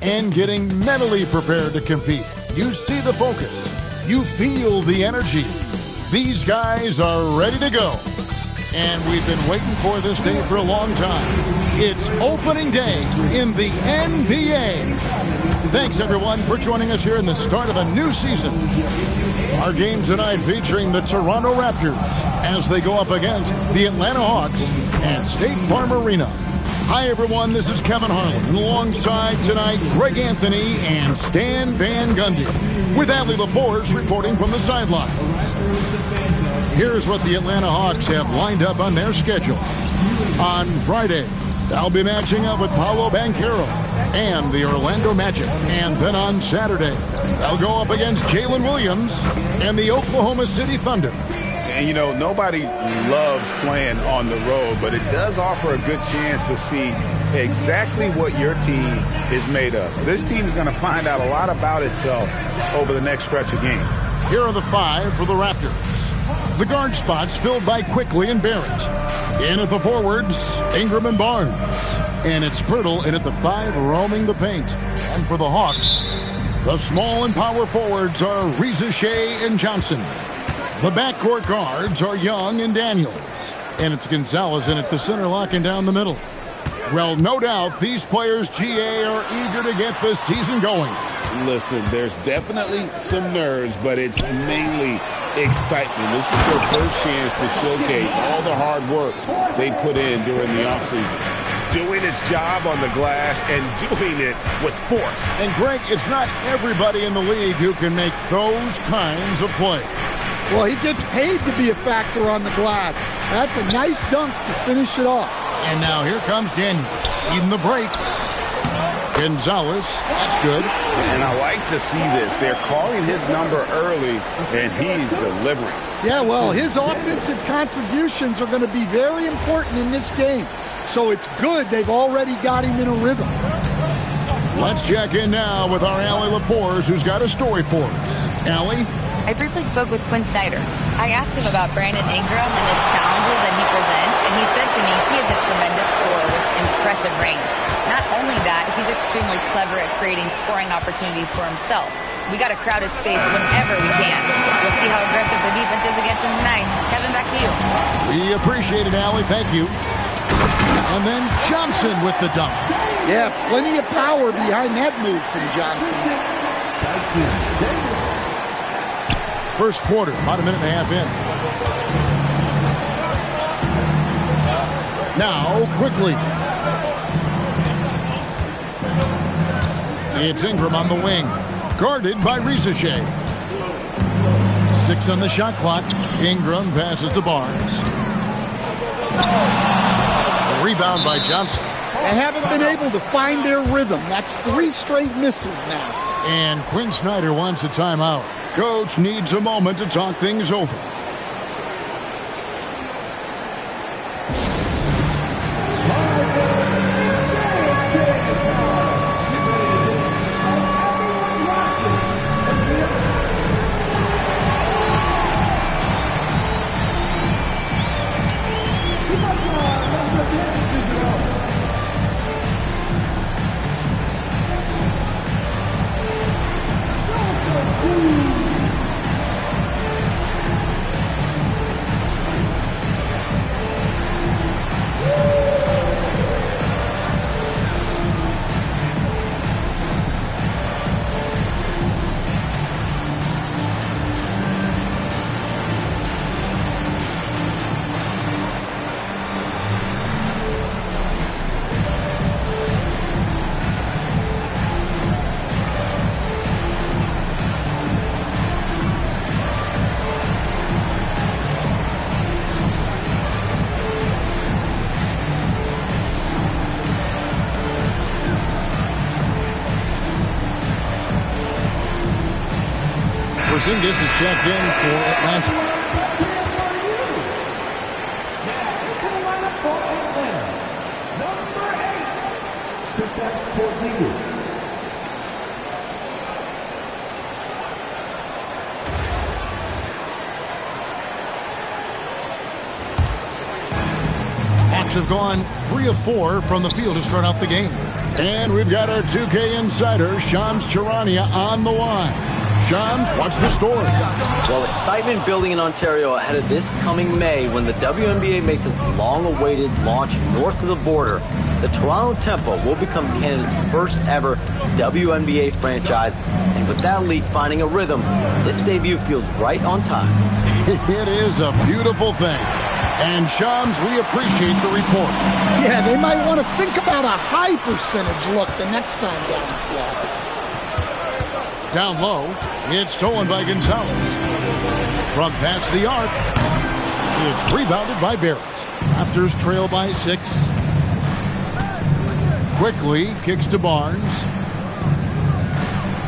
and getting mentally prepared to compete. You see the focus. You feel the energy. These guys are ready to go. And we've been waiting for this day for a long time. It's opening day in the NBA. Thanks, everyone, for joining us here in the start of a new season. Our game tonight featuring the Toronto Raptors as they go up against the Atlanta Hawks at State Farm Arena. Hi, everyone. This is Kevin Harlan. And alongside tonight, Greg Anthony and Stan Van Gundy, with Allie LaForce reporting from the sidelines. Here's what the Atlanta Hawks have lined up on their schedule. On Friday, they'll be matching up with Paolo Banchero and the Orlando Magic. And then on Saturday, they'll go up against Jalen Williams and the Oklahoma City Thunder. And, you know, nobody loves playing on the road, but it does offer a good chance to see exactly what your team is made of. This team is going to find out a lot about itself over the next stretch of games. Here are the five for the Raptors. The guard spots filled by Quickly and Barrett. In at the forwards, Ingram and Barnes. And it's Pirtle in at the five, roaming the paint. And for the Hawks, the small and power forwards are Reza Shea and Johnson. The backcourt guards are Young and Daniels. And it's Gonzalez in at the center, locking down the middle. Well, no doubt these players, GA, are eager to get this season going. Listen, there's definitely some nerves, but it's mainly excitement. This is their first chance to showcase all the hard work they put in during the offseason. Doing his job on the glass and doing it with force. And, Greg, it's not everybody in the league who can make those kinds of plays. Well, he gets paid to be a factor on the glass. That's a nice dunk to finish it off. And now here comes Daniel. Even the break. Gonzalez, that's good. And I like to see this. They're calling his number early, and he's delivering. Yeah, well, his offensive contributions are going to be very important in this game. So it's good they've already got him in a rhythm. Let's check in now with our Allie LaForce, who's got a story for us. Allie? I briefly spoke with Quinn Snyder. I asked him about Brandon Ingram and the challenges that he presents, and he said to me he is a tremendous scorer with impressive range. Not only that, he's extremely clever at creating scoring opportunities for himself. We got to crowd his space whenever we can. We'll see how aggressive the defense is against him tonight. Kevin, back to you. We appreciate it, Allie. Thank you. And then Johnson with the dunk. Yeah, plenty of power behind that move from Johnson. First quarter, about a minute and a half in. Now, quickly. It's Ingram on the wing. Guarded by Reza Shea. 6 on the shot clock. Ingram passes to Barnes. A rebound by Johnson. They haven't been able to find their rhythm. That's 3 straight misses now. And Quinn Snyder wants a timeout. Coach needs a moment to talk things over. Porzingis is checked in for Atlanta. Hawks have gone 3 of 4 from the field to start out the game. And we've got our 2K insider, Shams Charania, on the line. Shams, what's the story? Well, excitement building in Ontario ahead of this coming May when the WNBA makes its long-awaited launch north of the border. The Toronto Tempo will become Canada's first ever WNBA franchise. And with that league finding a rhythm, this debut feels right on time. It is a beautiful thing. And Shams, we appreciate the report. Yeah, they might want to think about a high percentage look the next time down the floor. Down low, it's stolen by Gonzalez. From past the arc, it's rebounded by Barrett. Raptors trail by 6. Quickly kicks to Barnes.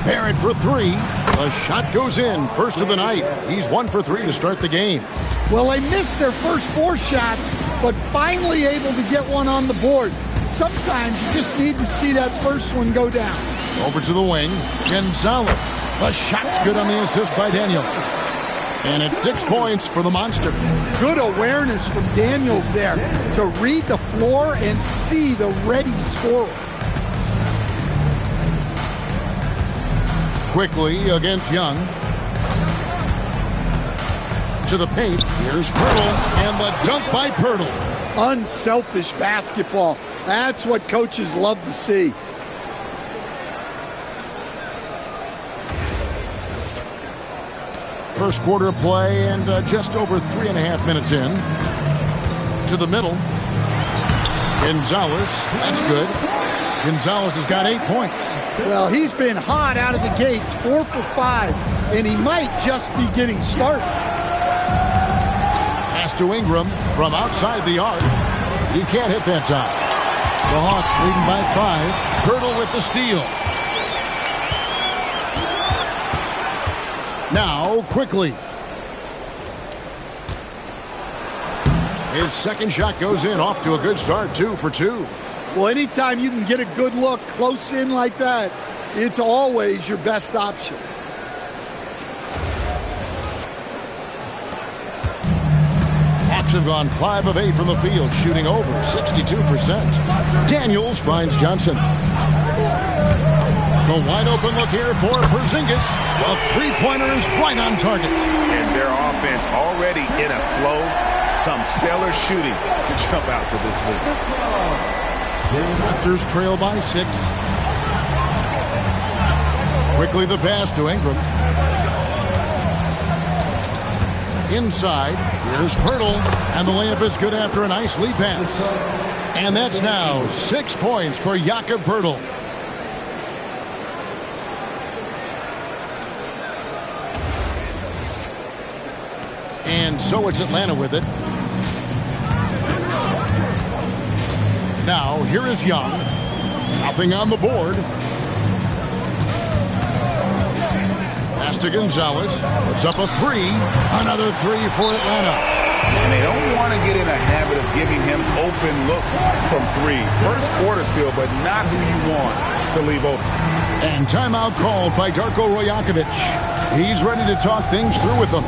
Barrett for 3. The shot goes in. First of the night. He's 1 for 3 to start the game. Well, they missed their first 4 shots, but finally able to get one on the board. Sometimes you just need to see that first one go down. Over to the wing. Gonzalez. The shot's good on the assist by Daniels. And it's 6 points for the Monster. Good awareness from Daniels there to read the floor and see the ready scorer. Quickly against Young. To the paint. Here's Pirtle. And the dunk by Pirtle. Unselfish basketball. That's what coaches love to see. First quarter of play and just over 3.5 minutes in. To the middle. Gonzalez. That's good. Gonzalez has got 8 points. Well, he's been hot out of the gates, 4 for 5, and he might just be getting started. Pass to Ingram from outside the arc. He can't hit that time. The Hawks leading by 5. Pirtle with the steal. Now, quickly. His second shot goes in, off to a good start, 2 for 2. Well, anytime you can get a good look close in like that, it's always your best option. Hawks have gone 5 of 8 from the field, shooting over 62%. Daniels finds Johnson. The wide open look here for Porzingis. The three-pointer is right on target. And their offense already in a flow. Some stellar shooting to jump out to this lead. Raptors trail by 6. Quickly the pass to Ingram. Inside, here's Pirtle, and the layup is good after a nice lead pass. And that's now 6 points for Jakob Pirtle. And so it's Atlanta with it. Now, here is Young. Nothing on the board. Pass to Gonzalez. Puts up a 3. Another 3 for Atlanta. And they don't want to get in a habit of giving him open looks from 3. First quarter still, but not who you want to leave open. And timeout called by Darko Rojakovic. He's ready to talk things through with them.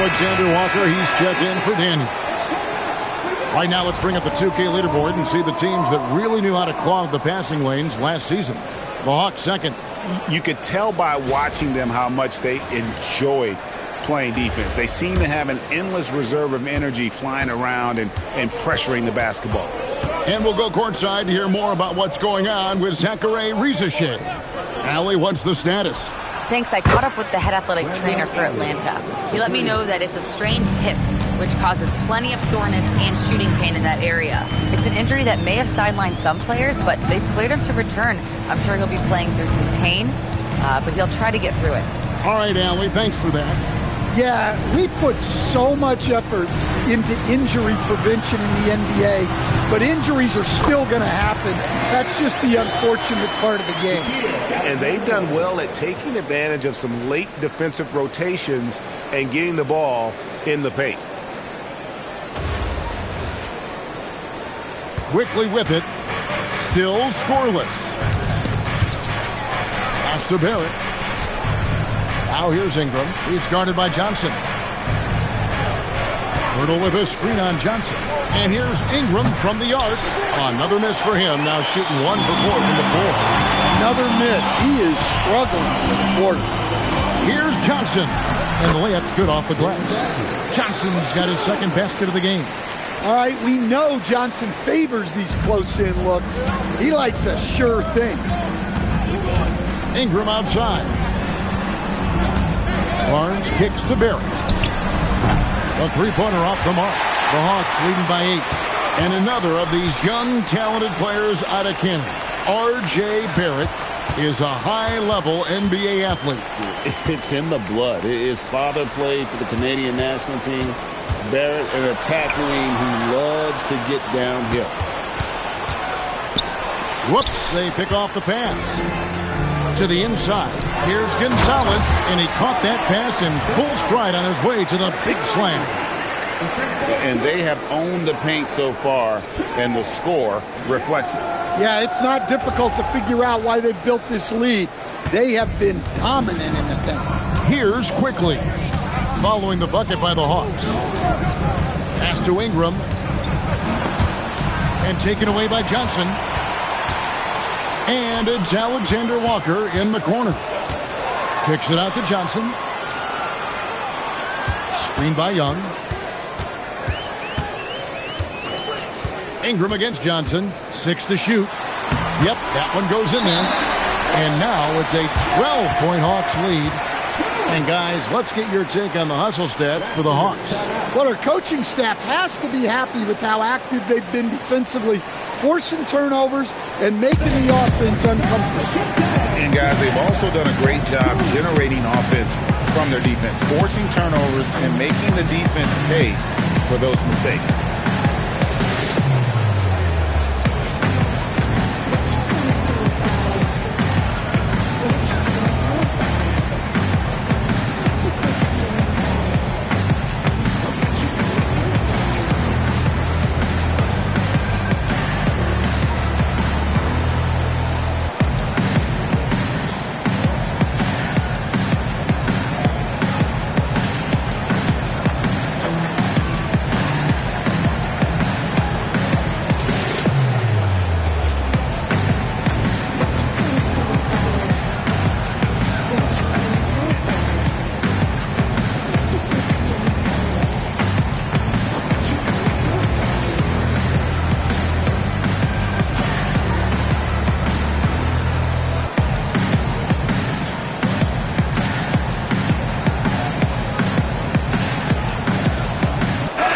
Alexander Walker, he's checked in for Daniels. Right now, let's bring up the 2K leaderboard and see the teams that really knew how to clog the passing lanes last season. The Hawks second, You could tell by watching them how much they enjoyed playing defense. They seem to have an endless reserve of energy flying around and pressuring the basketball. And we'll go courtside to hear more about what's going on with Zachary Rizachet. Allie, what's the status? Thanks. I caught up with the head athletic trainer for Atlanta. He let me know that it's a strained hip, which causes plenty of soreness and shooting pain in that area. It's an injury that may have sidelined some players, but they've cleared him to return. I'm sure he'll be playing through some pain, but he'll try to get through it. All right, Allie, thanks for that. Yeah, we put so much effort into injury prevention in the NBA, but injuries are still going to happen. That's just the unfortunate part of the game. And they've done well at taking advantage of some late defensive rotations and getting the ball in the paint. Quickly with it, still scoreless. Pass to Barrett. Now here's Ingram. He's guarded by Johnson. Hurdle with a screen on Johnson. And here's Ingram from the arc. Another miss for him. Now shooting 1 for 4 from the floor. Another miss. He is struggling for the quarter. Here's Johnson. And the layup's good off the glass. Johnson's got his second basket of the game. All right, we know Johnson favors these close-in looks. He likes a sure thing. Ingram outside. Barnes kicks to Barrett. A three-pointer off the mark. The Hawks leading by 8. And another of these young, talented players out of Canada. R.J. Barrett is a high-level NBA athlete. It's in the blood. His father played for the Canadian national team. Barrett, an attack wing who loves to get downhill. Whoops, they pick off the pass. To the inside. Here's Gonzalez, and he caught that pass in full stride on his way to the big slam. And they have owned the paint so far, and the score reflects it. Yeah, it's not difficult to figure out why they built this lead. They have been dominant in the paint. Here's Quickly, following the bucket by the Hawks. Pass to Ingram. And taken away by Johnson. And it's Alexander Walker in the corner. Kicks it out to Johnson. Screened by Young. Ingram against Johnson. 6 to shoot. Yep, that one goes in there. And now it's a 12-point Hawks lead. And guys, let's get your take on the hustle stats for the Hawks. Well, our coaching staff has to be happy with how active they've been defensively, forcing turnovers and making the offense uncomfortable. And guys, they've also done a great job generating offense from their defense, forcing turnovers and making the defense pay for those mistakes.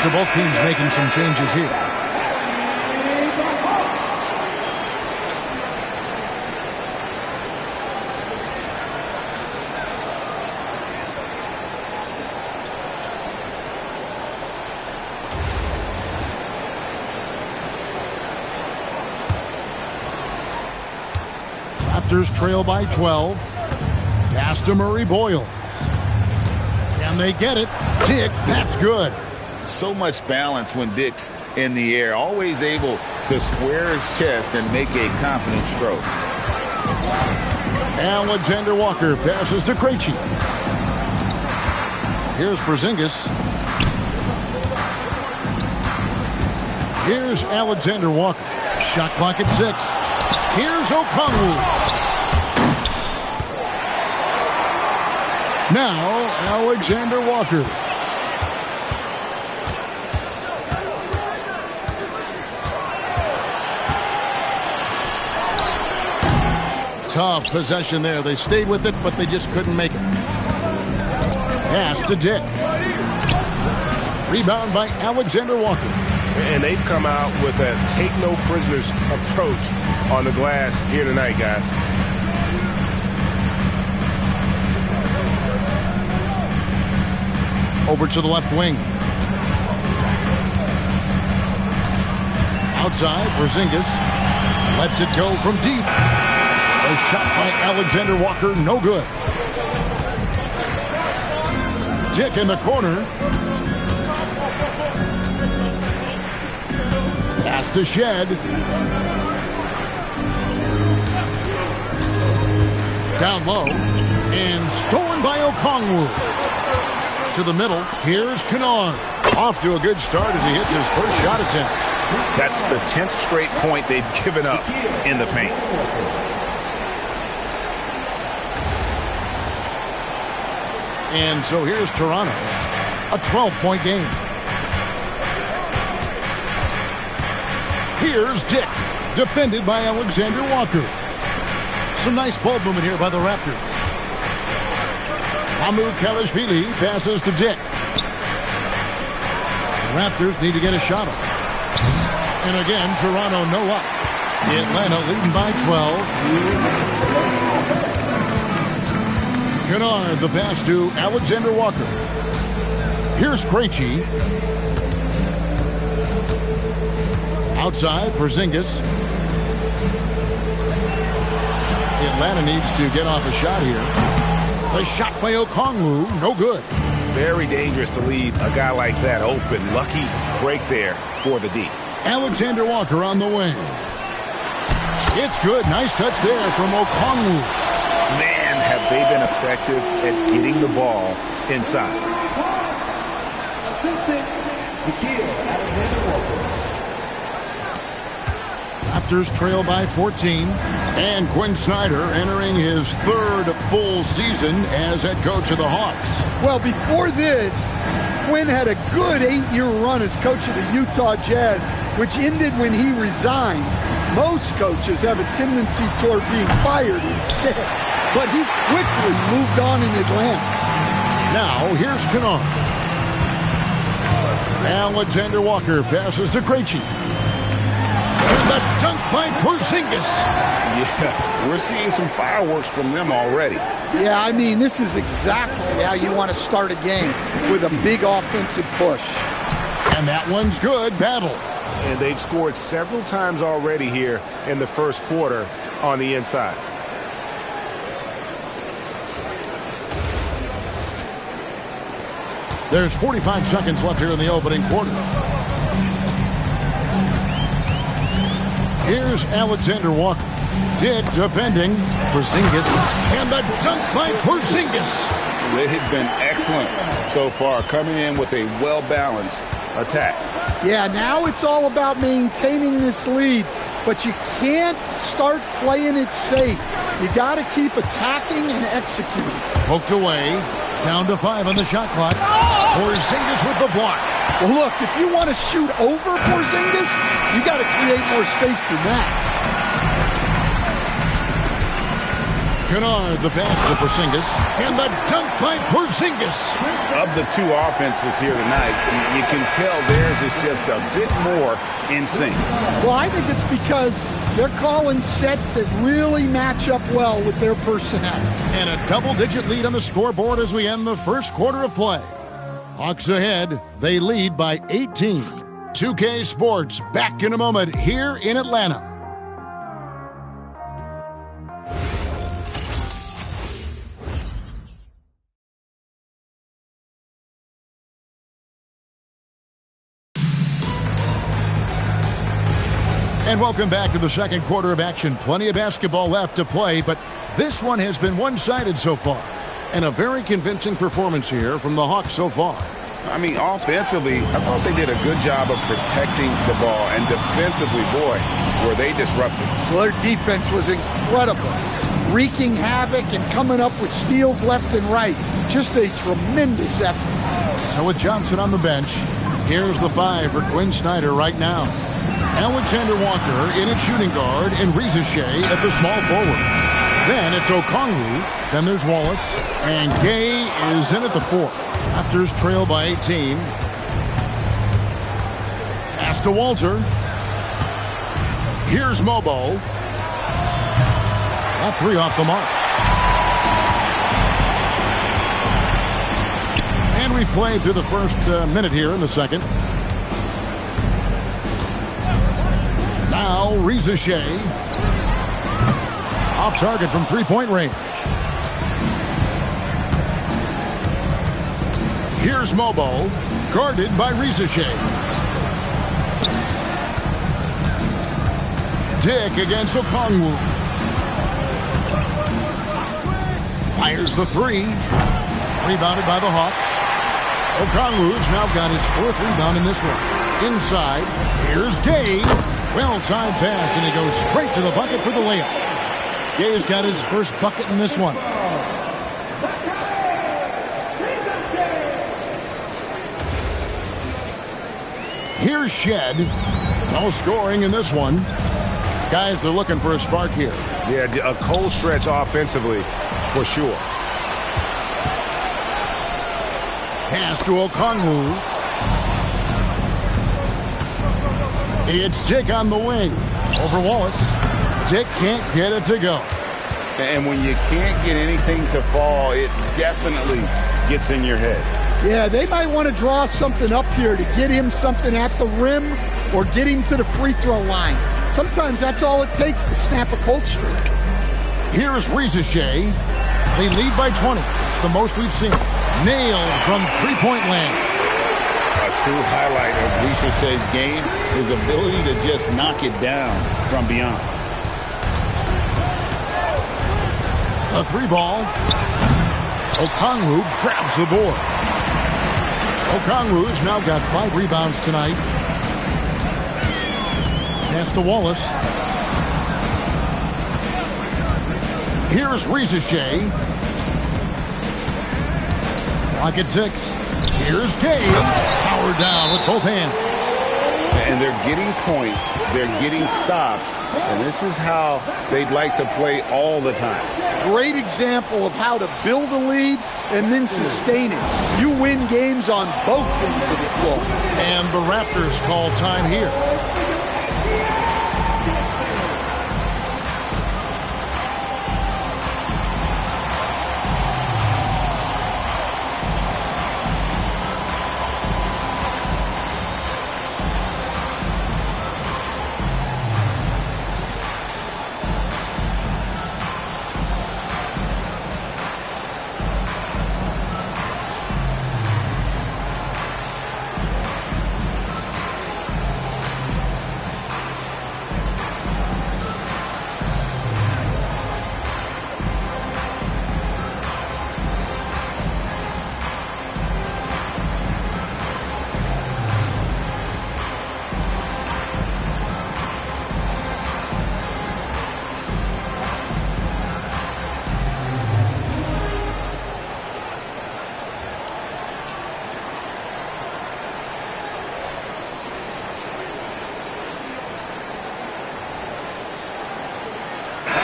So both teams making some changes here. Raptors trail by 12. Pass to Murray Boyle. Can they get it? Dick, that's good. So much balance when Dick's in the air, always able to square his chest and make a confident stroke. Alexander Walker passes to Krejci. Here's Porzingis. Here's Alexander Walker. Shot clock at 6. Here's Okongwu. Now, Alexander Walker. Tough possession there. They stayed with it, but they just couldn't make it. Pass to Dick. Rebound by Alexander Walker. And they've come out with a take-no-prisoners approach on the glass here tonight, guys. Over to the left wing. Outside, Porzingis lets it go from deep. A shot by Alexander Walker, no good. Dick in the corner. Pass to Shed. Down low. And stolen by Okongwu. To the middle. Here's Kennard. Off to a good start as he hits his first shot attempt. That's the 10th straight point they've given up in the paint. And so here's Toronto. A 12-point game. Here's Dick. Defended by Alexander Walker. Some nice ball movement here by the Raptors. Hamu Kalashvili passes to Dick. The Raptors need to get a shot off. And again, Toronto no up. Atlanta leading by 12. Kennard, the pass to Alexander Walker. Here's Krejci. Outside, Porzingis. Atlanta needs to get off a shot here. A shot by Okongwu, no good. Very dangerous to leave a guy like that open. Lucky break there for the D. Alexander Walker on the wing. It's good. Nice touch there from Okongwu. Man, have they been effective at getting the ball inside. Raptors trail by 14. And Quinn Snyder entering his third full season as head coach of the Hawks. Well, before this, Quinn had a good 8-year run as coach of the Utah Jazz, which ended when he resigned. Most coaches have a tendency toward being fired instead, but he quickly moved on in Atlanta. Now, here's Kennard. Alexander Walker passes to Krejci. And the dunk by Porzingis. Yeah, we're seeing some fireworks from them already. Yeah, I mean, this is exactly how you want to start a game, with a big offensive push. And that one's good. Battle. And they've scored several times already here in the first quarter on the inside. There's 45 seconds left here in the opening quarter. Here's Alexander Walker. Dick defending. Porzingis. And the dunk by Porzingis. They've been excellent so far, coming in with a well-balanced attack. Yeah, now it's all about maintaining this lead, but you can't start playing it safe. You got to keep attacking and executing. Poked away. Down to 5 on the shot clock. Porzingis with the block. Well, look, if you want to shoot over Porzingis, you got to create more space than that. Kennard, the pass to Porzingis. And the dunk by Porzingis. Of the two offenses here tonight, you can tell theirs is just a bit more in sync. Well, I think it's because they're calling sets that really match up well with their personnel. And a double-digit lead on the scoreboard as we end the first quarter of play. Hawks ahead. They lead by 18. 2K Sports back in a moment here in Atlanta. And welcome back to the second quarter of action. Plenty of basketball left to play, but this one has been one-sided so far. And a very convincing performance here from the Hawks so far. I mean, offensively, I thought they did a good job of protecting the ball. And defensively, boy, were they disruptive. Well, their defense was incredible, wreaking havoc and coming up with steals left and right. Just a tremendous effort. So with Johnson on the bench, here's the 5 for Quinn Snyder right now. Alexander Walker in at shooting guard and Reza Shea at the small forward. Then it's Okongwu. Then there's Wallace. And Gay is in at the 4. Raptors trail by 18. Pass to Walter. Here's Mobo. That 3 off the mark. And we've played through the first minute here in the second. Now Reza Shea. Off target from three-point range. Here's Mobo. Guarded by Reza Shea. Dick against Okongwu. Fires the 3. Rebounded by the Hawks. Okongwu's now got his 4th rebound in this one. Inside, here's Gay. Well-timed pass, and he goes straight to the bucket for the layup. Gay's got his first bucket in this one. Here's Shed. No scoring in this one. Guys are looking for a spark here. Yeah, a cold stretch offensively, for sure. Pass to Okongwu. It's Dick on the wing. Over Wallace. Dick can't get it to go. And when you can't get anything to fall, it definitely gets in your head. Yeah, they might want to draw something up here to get him something at the rim or get him to the free throw line. Sometimes that's all it takes to snap a cold streak. Here's Reza Shea. They lead by 20. It's the most we've seen. Nailed from three-point land. A true highlight of Reza Shea's game, his ability to just knock it down from beyond. A 3-ball. Okongwu grabs the board. Okongwu's now got 5 rebounds tonight. Pass to Wallace. Here's Reza Shea. Clock at 6. Here's Gay. Powered down with both hands. And they're getting points. They're getting stops. And this is how they'd like to play all the time. Great example of how to build a lead and then sustain it. You win games on both ends of the floor. And the Raptors call time here.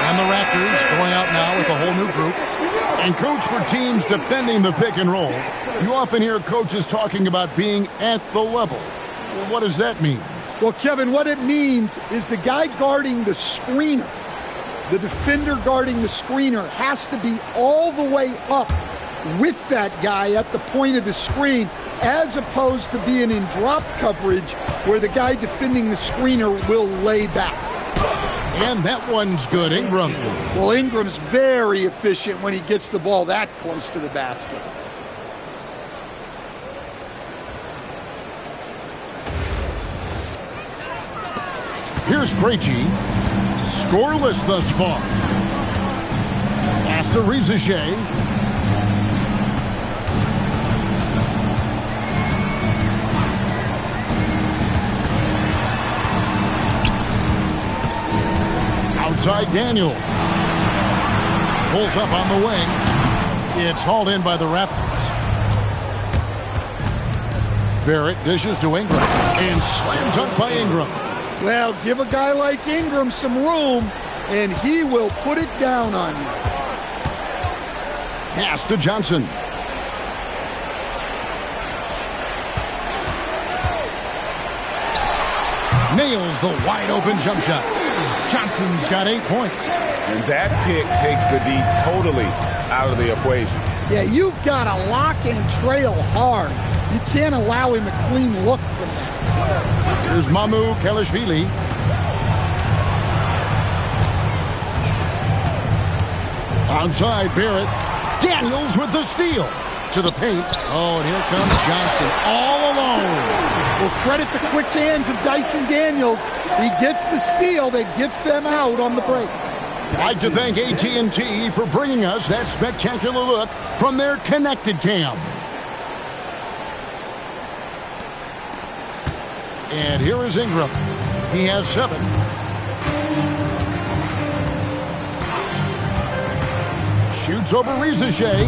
And the Raptors going out now with a whole new group. And coach, for teams defending the pick and roll, you often hear coaches talking about being at the level. Well, what does that mean? Well, Kevin, what it means is the guy guarding the screener, the defender guarding the screener, has to be all the way up with that guy at the point of the screen, as opposed to being in drop coverage where the guy defending the screener will lay back. And that one's good, Ingram. Well, Ingram's very efficient when he gets the ball that close to the basket. Here's Krejci. Scoreless thus far. Pass to Reza Shea. Outside Daniel. Pulls up on the wing. It's hauled in by the Raptors. Barrett dishes to Ingram. And slam dunk by Ingram. Well, give a guy like Ingram some room, and he will put it down on you. Pass to Johnson. Nails the wide-open jump shot. Johnson's got 8 points. And that pick takes the D totally out of the equation. Yeah, you've got to lock and trail hard. You can't allow him a clean look from that. Here's Mamu Kelishvili. Outside, Barrett. Daniels with the steal. To the paint. Oh, and here comes Johnson all alone. Well, credit the quick hands of Dyson Daniels. He gets the steal that gets them out on the break. I'd like to thank AT&T for bringing us that spectacular look from their connected cam. And here is Ingram. He has 7. Shoots over Rizachet.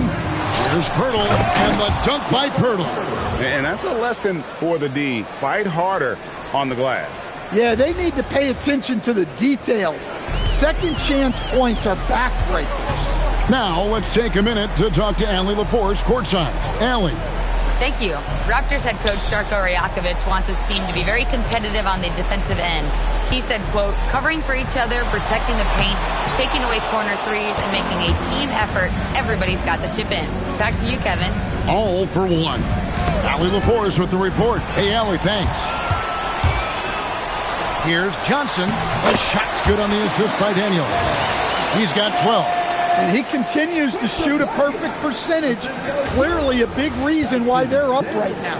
Here's Pirtle, and the dunk by Pirtle. And that's a lesson for the D. Fight harder on the glass. Yeah, they need to pay attention to the details. Second chance points are backbreakers. Now let's take a minute to talk to Allie LaForce courtside. Allie. Thank you. Raptors head coach Darko Rajakovic wants his team to be very competitive on the defensive end. He said, quote, covering for each other, protecting the paint, taking away corner threes, and making a team effort. Everybody's got to chip in. Back to you, Kevin. All for one. Allie LaForce with the report. Hey, Allie, thanks. Here's Johnson. The shot's good on the assist by Daniels. He's got 12. And he continues to shoot a perfect percentage. Clearly a big reason why they're up right now.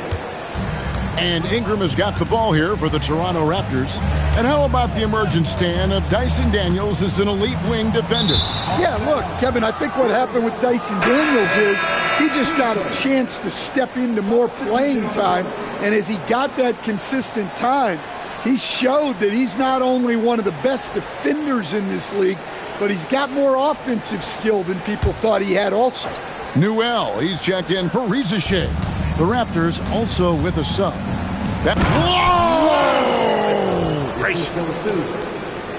And Ingram has got the ball here for the Toronto Raptors. And how about the emergence, Stan, of Dyson Daniels as an elite wing defender? Yeah, look, Kevin, I think what happened with Dyson Daniels is he just got a chance to step into more playing time. And as he got that consistent time, he showed that he's not only one of the best defenders in this league, but he's got more offensive skill than people thought he had also. Newell, he's checked in for Rizachet. The Raptors also with a sub.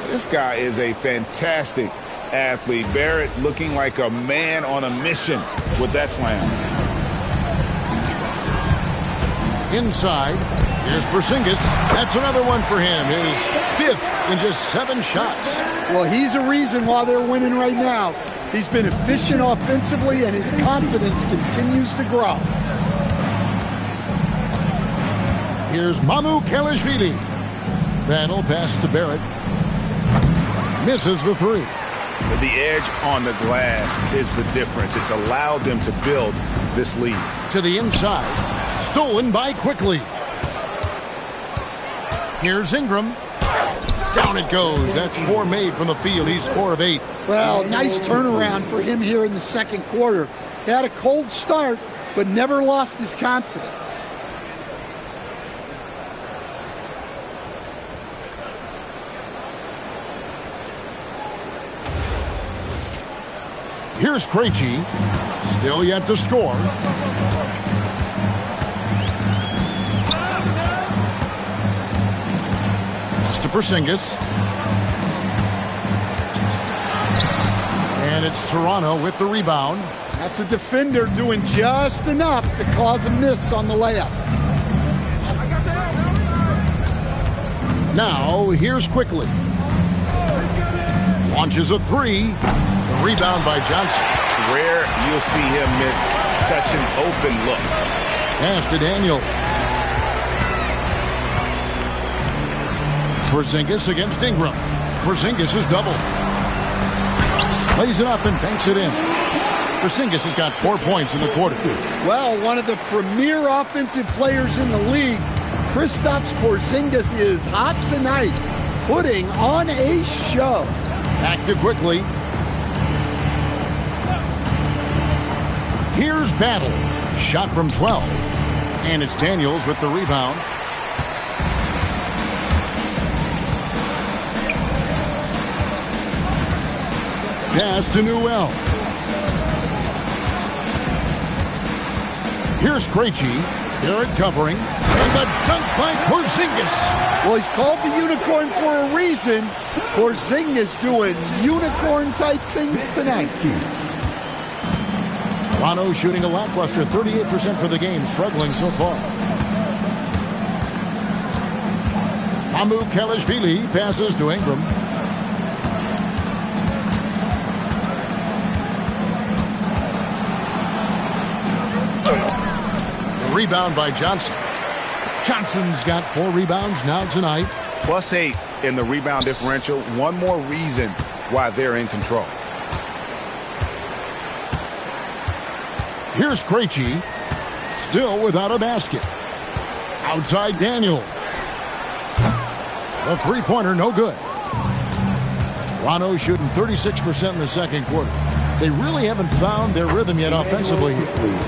This guy is a fantastic athlete. Barrett looking like a man on a mission with that slam. Inside, here's Porzingis. That's another one for him. His 5th in just 7 shots. Well, he's a reason why they're winning right now. He's been efficient offensively, and his confidence continues to grow. Here's Mamu Kelishvili. Battle pass to Barrett. Misses the 3. The edge on the glass is the difference. It's allowed them to build this lead. To the inside. Stolen by Quickly. Here's Ingram. Down it goes. That's 4 made from the field. He's 4 of 8. Well, nice turnaround for him here in the second quarter. He had a cold start, but never lost his confidence. Here's Krejci. Still yet to score. Pass to Porzingis. And it's Toronto with the rebound. That's a defender doing just enough to cause a miss on the layup. Now, here's Quickly. Launches a 3. The rebound by Johnson. Rare you'll see him miss such an open look. Pass to Daniel. Porzingis against Ingram. Porzingis is doubled. Plays it up and banks it in. Porzingis has got 4 points in the quarter. Well, one of the premier offensive players in the league, Kristaps Porzingis, is hot tonight, putting on a show. Back to Quickly. Here's Battle. Shot from 12. And it's Daniels with the rebound. Pass to Newell. Here's Krejci. Garrett covering. And the dunk by Porzingis. Well, he's called the unicorn for a reason. Porzingis doing unicorn-type things tonight. Toronto shooting a lackluster 38% for the game, struggling so far. Amu Kalashvili passes to Ingram. The rebound by Johnson. Johnson's got 4 rebounds now tonight. +8 in the rebound differential. One more reason why they're in control. Here's Krejci, still without a basket. Outside Daniel. The three-pointer, no good. Toronto shooting 36% in the second quarter. They really haven't found their rhythm yet offensively.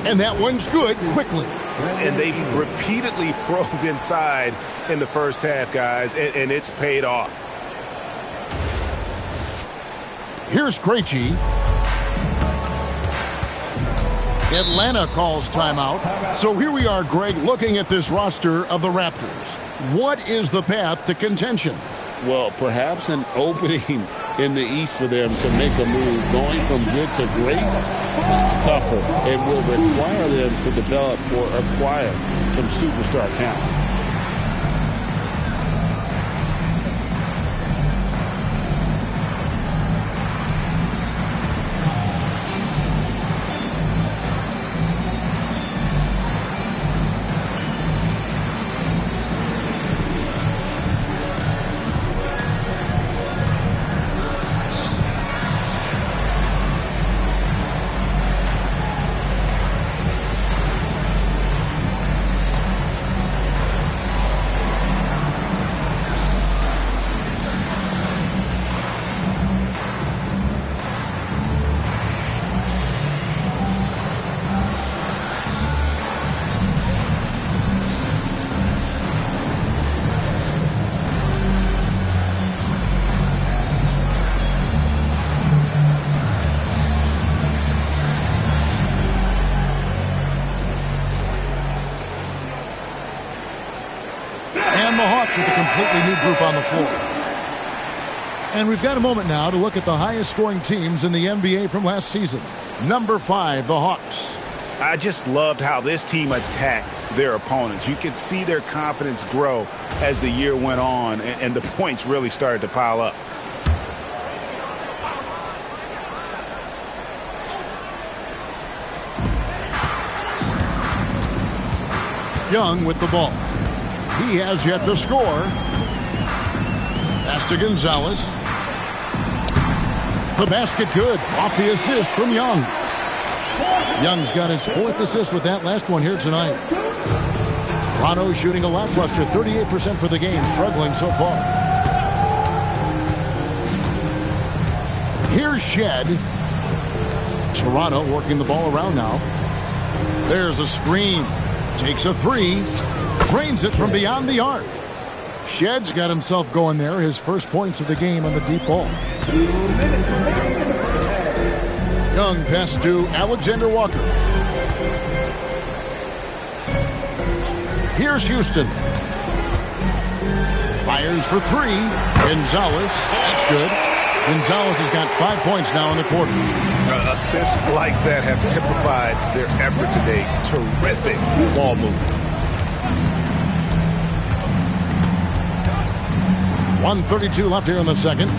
And that one's good quickly. And they've repeatedly probed inside in the first half, guys, and it's paid off. Here's Krejci. Atlanta calls timeout. So here we are, Greg, looking at this roster of the Raptors. What is the path to contention? Well, perhaps an opening in the East for them to make a move. Going from good to great, it's tougher. It will require them to develop or acquire some superstar talent. With a completely new group on the floor. And we've got a moment now to look at the highest scoring teams in the NBA from last season. Number 5, the Hawks. I just loved how this team attacked their opponents. You could see their confidence grow as the year went on, and the points really started to pile up. Young with the ball. He has yet to score. Pass to Gonzalez. The basket good. Off the assist from Young. Young's got his 4th assist with that last one here tonight. Toronto shooting a lackluster 38% for the game, struggling so far. Here's Shed. Toronto working the ball around now. There's a screen. Takes a 3. Drains it from beyond the arc. Shed's got himself going there. His first points of the game on the deep ball. Young pass to Alexander Walker. Here's Houston. Fires for 3. Gonzalez. That's good. Gonzalez has got 5 points now in the quarter. Assists like that have typified their effort today. Terrific ball movement. 1:32 left here in the second.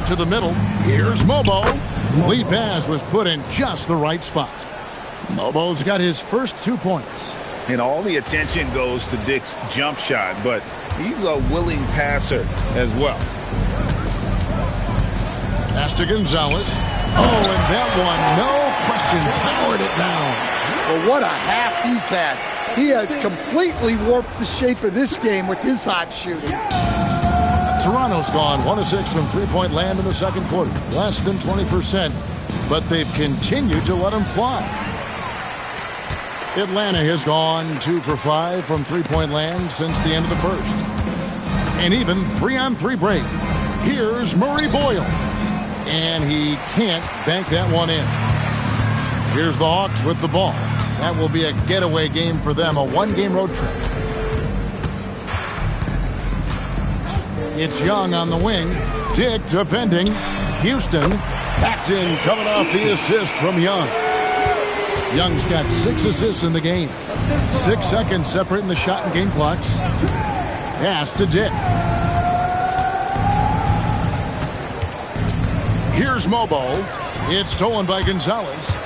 To the middle. Here's Mobo. Lead pass was put in just the right spot. Mobo's got his first 2 points. And all the attention goes to Dick's jump shot, but he's a willing passer as well. Pass to Gonzalez. Oh, and that one, no question, powered it down. Well, what a half he's had. He has completely warped the shape of this game with his hot shooting. Toronto's gone 1 of 6 from three-point land in the second quarter. Less than 20%, but they've continued to let him fly. Atlanta has gone 2 for 5 from three-point land since the end of the first. And even 3-on-3 break. Here's Murray Boyle. And he can't bank that one in. Here's the Hawks with the ball. That will be a getaway game for them, a one-game road trip. It's Young on the wing. Dick defending. Houston. That's in, coming off the assist from Young. Young's got 6 assists in the game. 6 seconds separating the shot and game clocks. Pass to Dick. Here's Mobo. It's stolen by Gonzalez.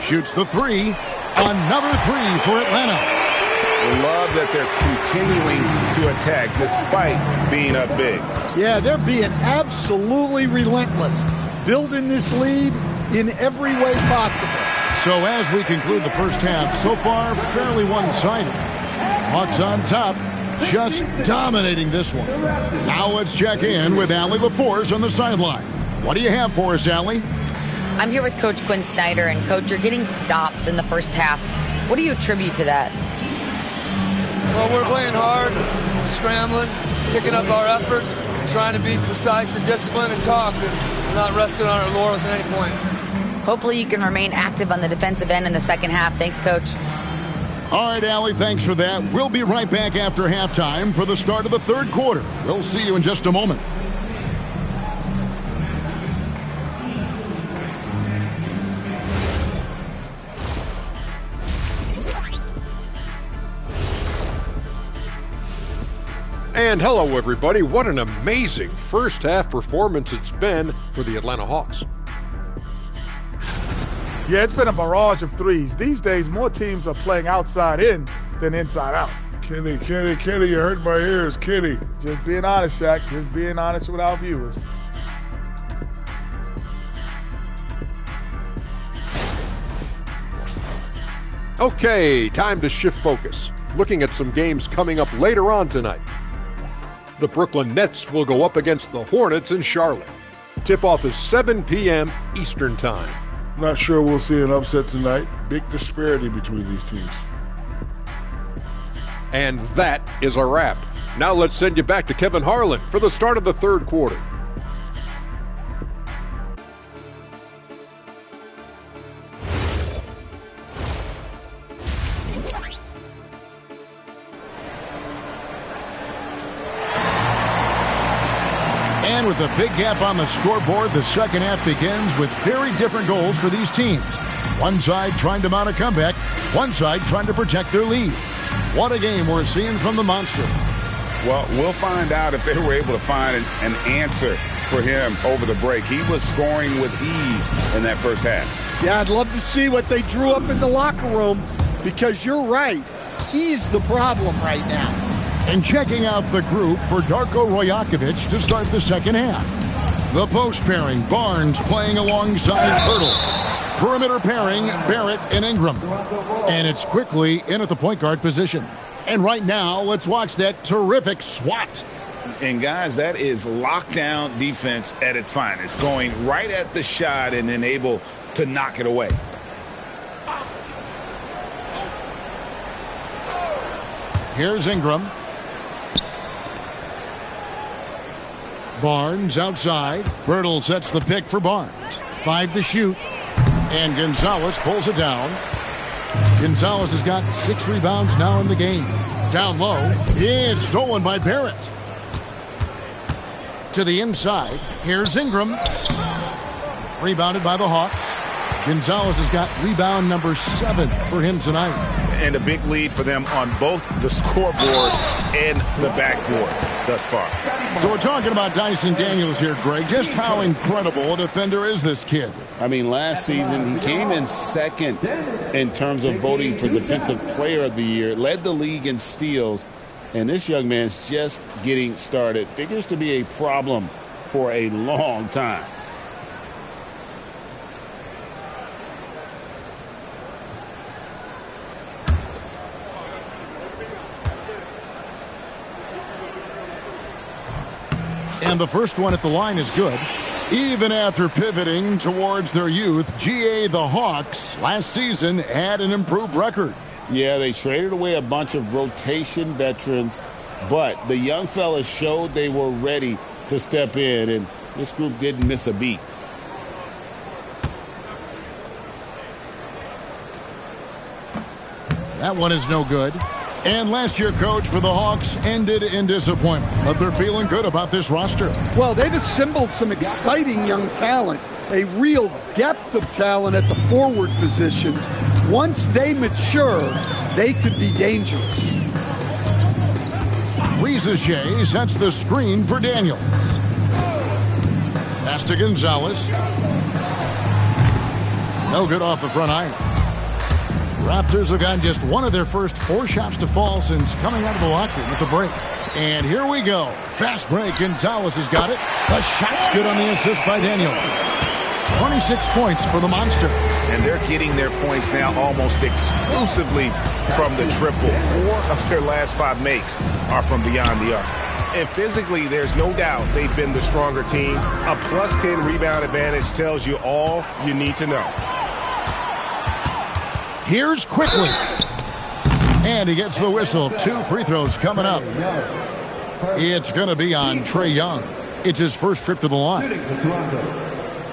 Shoots the 3. Another 3 for Atlanta. Love that they're continuing to attack despite being up big. Yeah, they're being absolutely relentless, building this lead in every way possible. So as we conclude the first half, so far fairly one-sided. Hawks on top, just dominating this one. Now let's check in with Allie LaForce on the sideline. What do you have for us, Allie? I'm here with Coach Quinn Snyder, and Coach, you're getting stops in the first half. What do you attribute to that? Well, we're playing hard, scrambling, picking up our effort, trying to be precise and disciplined and talk, and we're not resting on our laurels at any point. Hopefully you can remain active on the defensive end in the second half. Thanks, Coach. All right, Allie, thanks for that. We'll be right back after halftime for the start of the third quarter. We'll see you in just a moment. And hello, everybody. What an amazing first half performance it's been for the Atlanta Hawks. Yeah, it's been a barrage of threes. These days, more teams are playing outside in than inside out. Kenny, you hurt my ears, Kenny. Just being honest, Shaq. Just being honest with our viewers. Okay, time to shift focus. Looking at some games coming up later on tonight. The Brooklyn Nets will go up against the Hornets in Charlotte. Tip-off is 7 p.m. Eastern Time. Not sure we'll see an upset tonight. Big disparity between these teams. And that is a wrap. Now let's send you back to Kevin Harlan for the start of the third quarter. And with a big gap on the scoreboard, the second half begins with very different goals for these teams. One side trying to mount a comeback, one side trying to protect their lead. What a game we're seeing from the Monster. Well, we'll find out if they were able to find an answer for him over the break. He was scoring with ease in that first half. Yeah, I'd love to see what they drew up in the locker room, because you're right. He's the problem right now. And checking out the group for Darko Rojakovic to start the second half. The post pairing, Barnes playing alongside Hurdle. Perimeter pairing, Barrett and Ingram. And it's quickly in at the point guard position. And right now, let's watch that terrific swat. And guys, that is lockdown defense at its finest. Going right at the shot and then able to knock it away. Here's Ingram. Barnes outside. Bertle sets the pick for Barnes. 5 to shoot. And Gonzalez pulls it down. Gonzalez has got 6 rebounds now in the game. Down low. It's stolen by Barrett. To the inside. Here's Ingram. Rebounded by the Hawks. Gonzalez has got rebound number 7 for him tonight. And a big lead for them on both the scoreboard and the backboard thus far. So we're talking about Dyson Daniels here, Greg. Just how incredible a defender is this kid? I mean, last season he came in second in terms of voting for Defensive Player of the Year, led the league in steals, and this young man's just getting started. Figures to be a problem for a long time. And the first one at the line is good. Even after pivoting towards their youth, GA the Hawks last season had an improved record. Yeah, they traded away a bunch of rotation veterans, but the young fellas showed they were ready to step in, and this group didn't miss a beat. That one is no good. And last year, coach, for the Hawks ended in disappointment. But they're feeling good about this roster. Well, they've assembled some exciting young talent, a real depth of talent at the forward positions. Once they mature, they could be dangerous. Rizachet sets the screen for Daniels. Pass to Gonzalez. No good off the front iron. Raptors have gotten just one of their first 4 shots to fall since coming out of the locker room at the break. And here we go. Fast break. Gonzalez has got it. The shot's good on the assist by Daniels. 26 points for the Monster. And they're getting their points now almost exclusively from the triple. 4 of their last 5 makes are from beyond the arc. And physically, there's no doubt they've been the stronger team. A plus 10 rebound advantage tells you all you need to know. Here's Quickly. And he gets the whistle. 2 free throws coming up. It's going to be on Trae Young. It's his first trip to the line.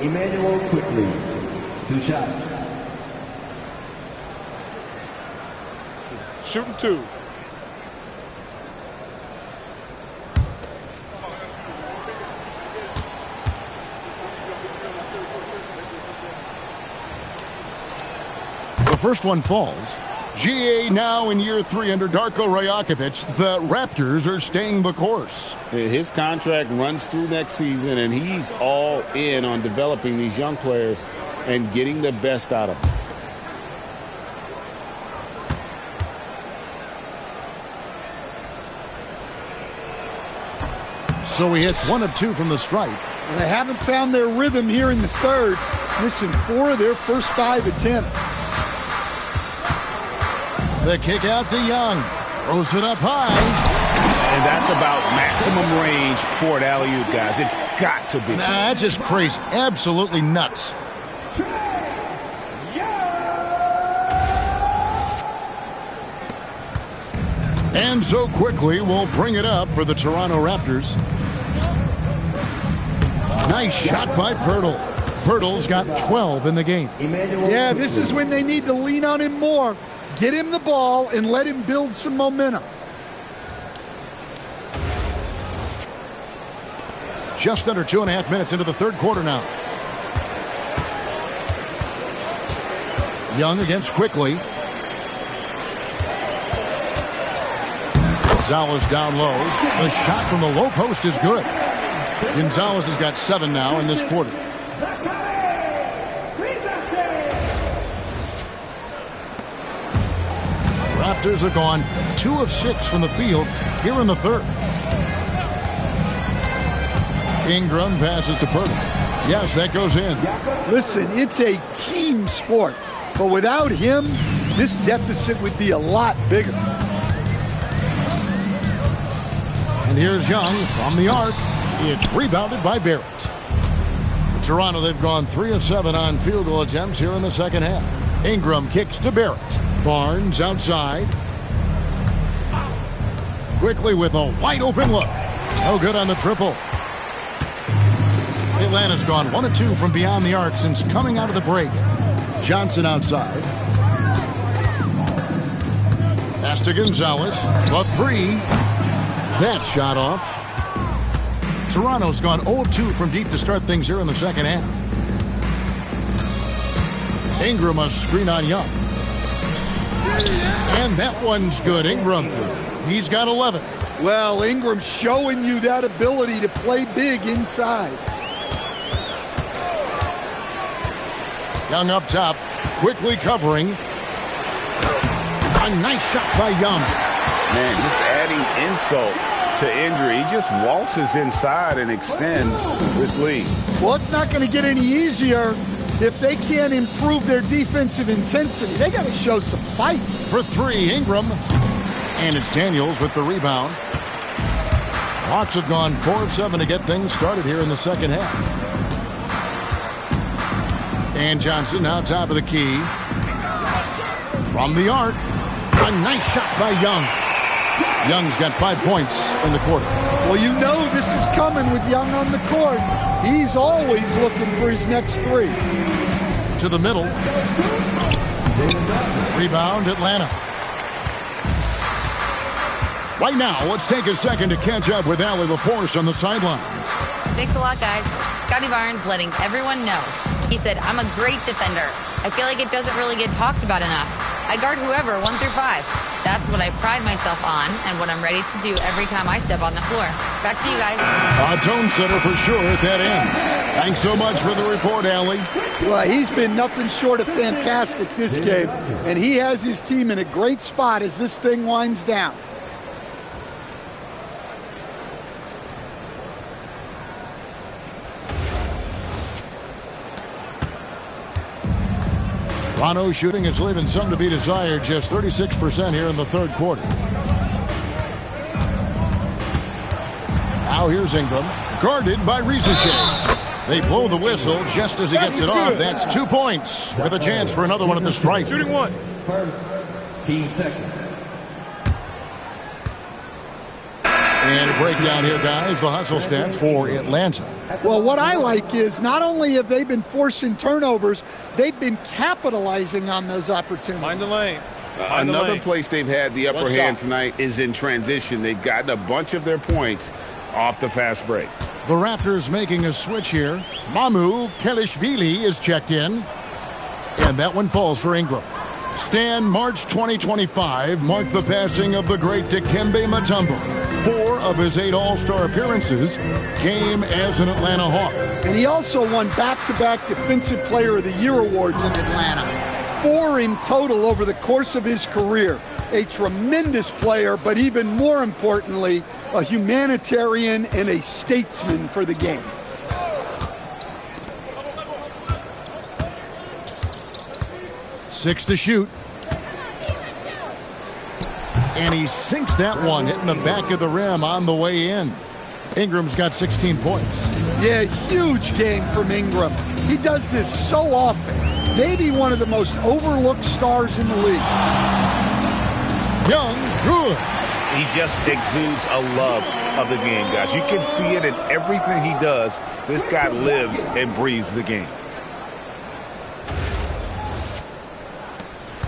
Emmanuel Quickly, 2 shots. Shooting 2. The first one falls. GA now in year 3 under Darko Rajakovic. The Raptors are staying the course. His contract runs through next season, and he's all in on developing these young players and getting the best out of them. So he hits 1 of 2 from the stripe. They haven't found their rhythm here in the third, missing 4 of their first 5 attempts. The kick out to Young. Throws it up high. And that's about maximum range for an alley-oop, guys. It's got to be. Nah, that's just crazy. Absolutely nuts. And so Quickly will bring it up for the Toronto Raptors. Nice shot by Pirtle. Pirtle's got 12 in the game. Yeah, this is when they need to lean on him more. Get him the ball and let him build some momentum. Just under 2.5 minutes into the third quarter now. Young against Quickly. Gonzalez down low. The shot from the low post is good. Gonzalez has got 7 now in this quarter. Raptors have gone 2 of 6 from the field here in the third. Ingram passes to Pirtle. Yes, that goes in. Listen, it's a team sport, but without him, this deficit would be a lot bigger. And here's Young from the arc. It's rebounded by Barrett. For Toronto, they've gone 3 of 7 on field goal attempts here in the second half. Ingram kicks to Barrett. Barnes outside. Quickly with a wide open look. No good on the triple. Atlanta's gone 1 of 2 from beyond the arc since coming out of the break. Johnson outside. Pass to Gonzalez. The 3. That shot off. Toronto's gone 0 of 2 from deep to start things here in the second half. Ingram a screen on Young. And that one's good. Ingram, he's got 11. Well, Ingram's showing you that ability to play big inside. Young up top, quickly covering. A nice shot by Young. Man, just adding insult to injury. He just waltzes inside and extends this lead. Well, it's not going to get any easier if they can't improve their defensive intensity. They got to show some fight. For 3, Ingram. And it's Daniels with the rebound. Hawks have gone 4 of 7 to get things started here in the second half. And Johnson now top of the key. From the arc. A nice shot by Young. Young's got 5 points in the quarter. Well, you know this is coming with Young on the court. He's always looking for his next 3. To the middle. Rebound, Atlanta. Right now, let's take a second to catch up with Allie LaForce on the sidelines. Thanks a lot, guys. Scotty Barnes letting everyone know. He said, I'm a great defender. I feel like it doesn't really get talked about enough. I guard whoever, 1 through 5. That's what I pride myself on and what I'm ready to do every time I step on the floor. Back to you guys. A tone setter for sure at that end. Thanks so much for the report, Allie. Well, he's been nothing short of fantastic this game, and he has his team in a great spot as this thing winds down. Toronto's shooting is leaving some to be desired, just 36% here in the third quarter. Now here's Ingram, guarded by Rizachet. They blow the whistle just as he gets it off. That's 2 points with a chance for another one at the stripe. Shooting one. First, team seconds. And a breakdown here, guys. The hustle stats for Atlanta. Well, what I like is not only have they been forcing turnovers, they've been capitalizing on those opportunities. Mind the lanes. Another place they've had the upper hand tonight is in transition. They've gotten a bunch of their points off the fast break. The Raptors making a switch here. Mamu Kelishvili is checked in. And that one falls for Ingram. Stan, March 2025 marked the passing of the great Dikembe Mutombo. 4 of his 8 All-Star appearances came as an Atlanta Hawk. And he also won back-to-back Defensive Player of the Year awards in Atlanta. 4 in total over the course of his career. A tremendous player, but even more importantly, a humanitarian and a statesman for the game. Six to shoot. And he sinks that one, hitting the back of the rim on the way in. Ingram's got 16 points. Yeah, huge game from Ingram. He does this so often. Maybe one of the most overlooked stars in the league. Young, good. He just exudes a love of the game, guys. You can see it in everything he does. This guy lives and breathes the game.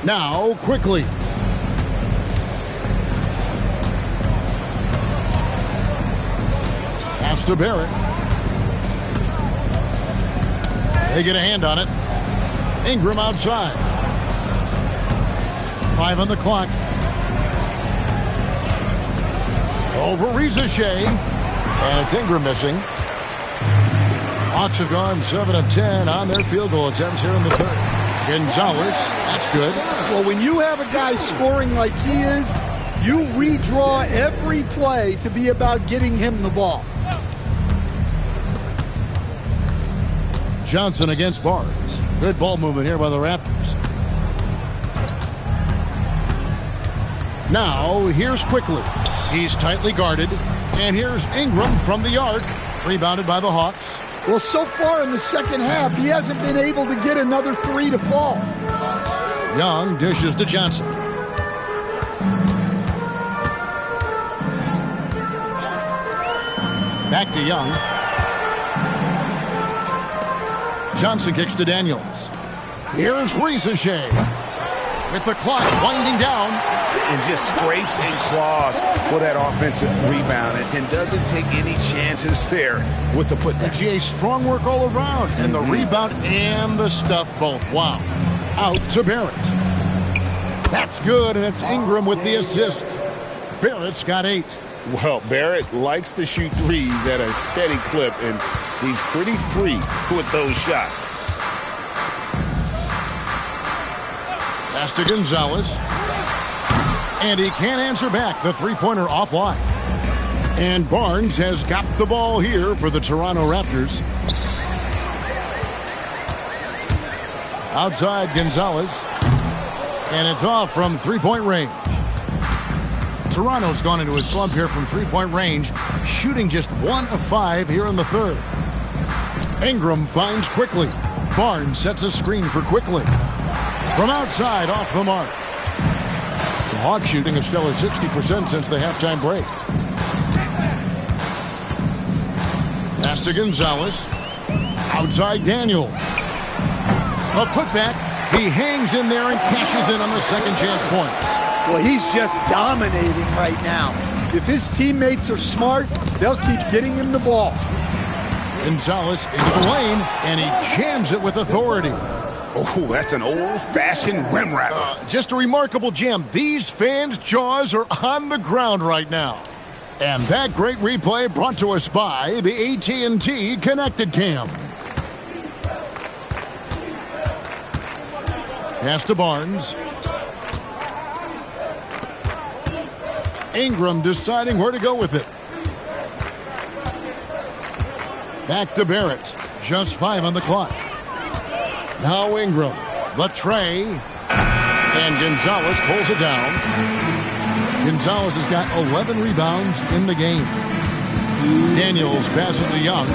Now, quickly. Pass to Barrett. They get a hand on it. Ingram outside. 5 on the clock. Over Rizachet. And it's Ingram missing. Hawks have gone 7 of 10 on their field goal attempts here in the third. Gonzalez, that's good. Well, when you have a guy scoring like he is, you redraw every play to be about getting him the ball. Johnson against Barnes. Good ball movement here by the Raptors. Now, here's Quickly. He's tightly guarded. And here's Ingram from the arc. Rebounded by the Hawks. Well, so far in the second half, he hasn't been able to get another 3 to fall. Young dishes to Johnson. Back to Young. Johnson kicks to Daniels. Here's Rizachet. With the clock winding down. And just scrapes and claws for that offensive rebound and doesn't take any chances there with the putback. GA, strong work all around. And the rebound and the stuff both. Wow. Out to Barrett. That's good, and it's Ingram with the assist. Barrett's got 8. Well, Barrett likes to shoot threes at a steady clip, and he's pretty free with those shots. Pass to Gonzalez. And he can't answer back. The three-pointer offline. And Barnes has got the ball here for the Toronto Raptors. Outside Gonzalez. And it's off from three-point range. Toronto's gone into a slump here from three-point range, shooting just 1 of 5 here in the third. Ingram finds Quickly. Barnes sets a screen for Quickly. From outside, off the mark. The Hawks shooting a stellar 60% since the halftime break. Pass to Gonzalez. Outside Daniel. A putback. He hangs in there and cashes in on the second chance points. Well, he's just dominating right now. If his teammates are smart, they'll keep getting him the ball. Gonzalez into the lane, and he jams it with authority. Oh, that's an old-fashioned rim rattler. Just a remarkable jam. These fans' jaws are on the ground right now. And that great replay brought to us by the AT&T Connected Cam. Pass to Barnes. Ingram deciding where to go with it. Back to Barrett. Just 5 on the clock. Now Ingram. The tray. And Gonzalez pulls it down. Gonzalez has got 11 rebounds in the game. Daniels passes to Young.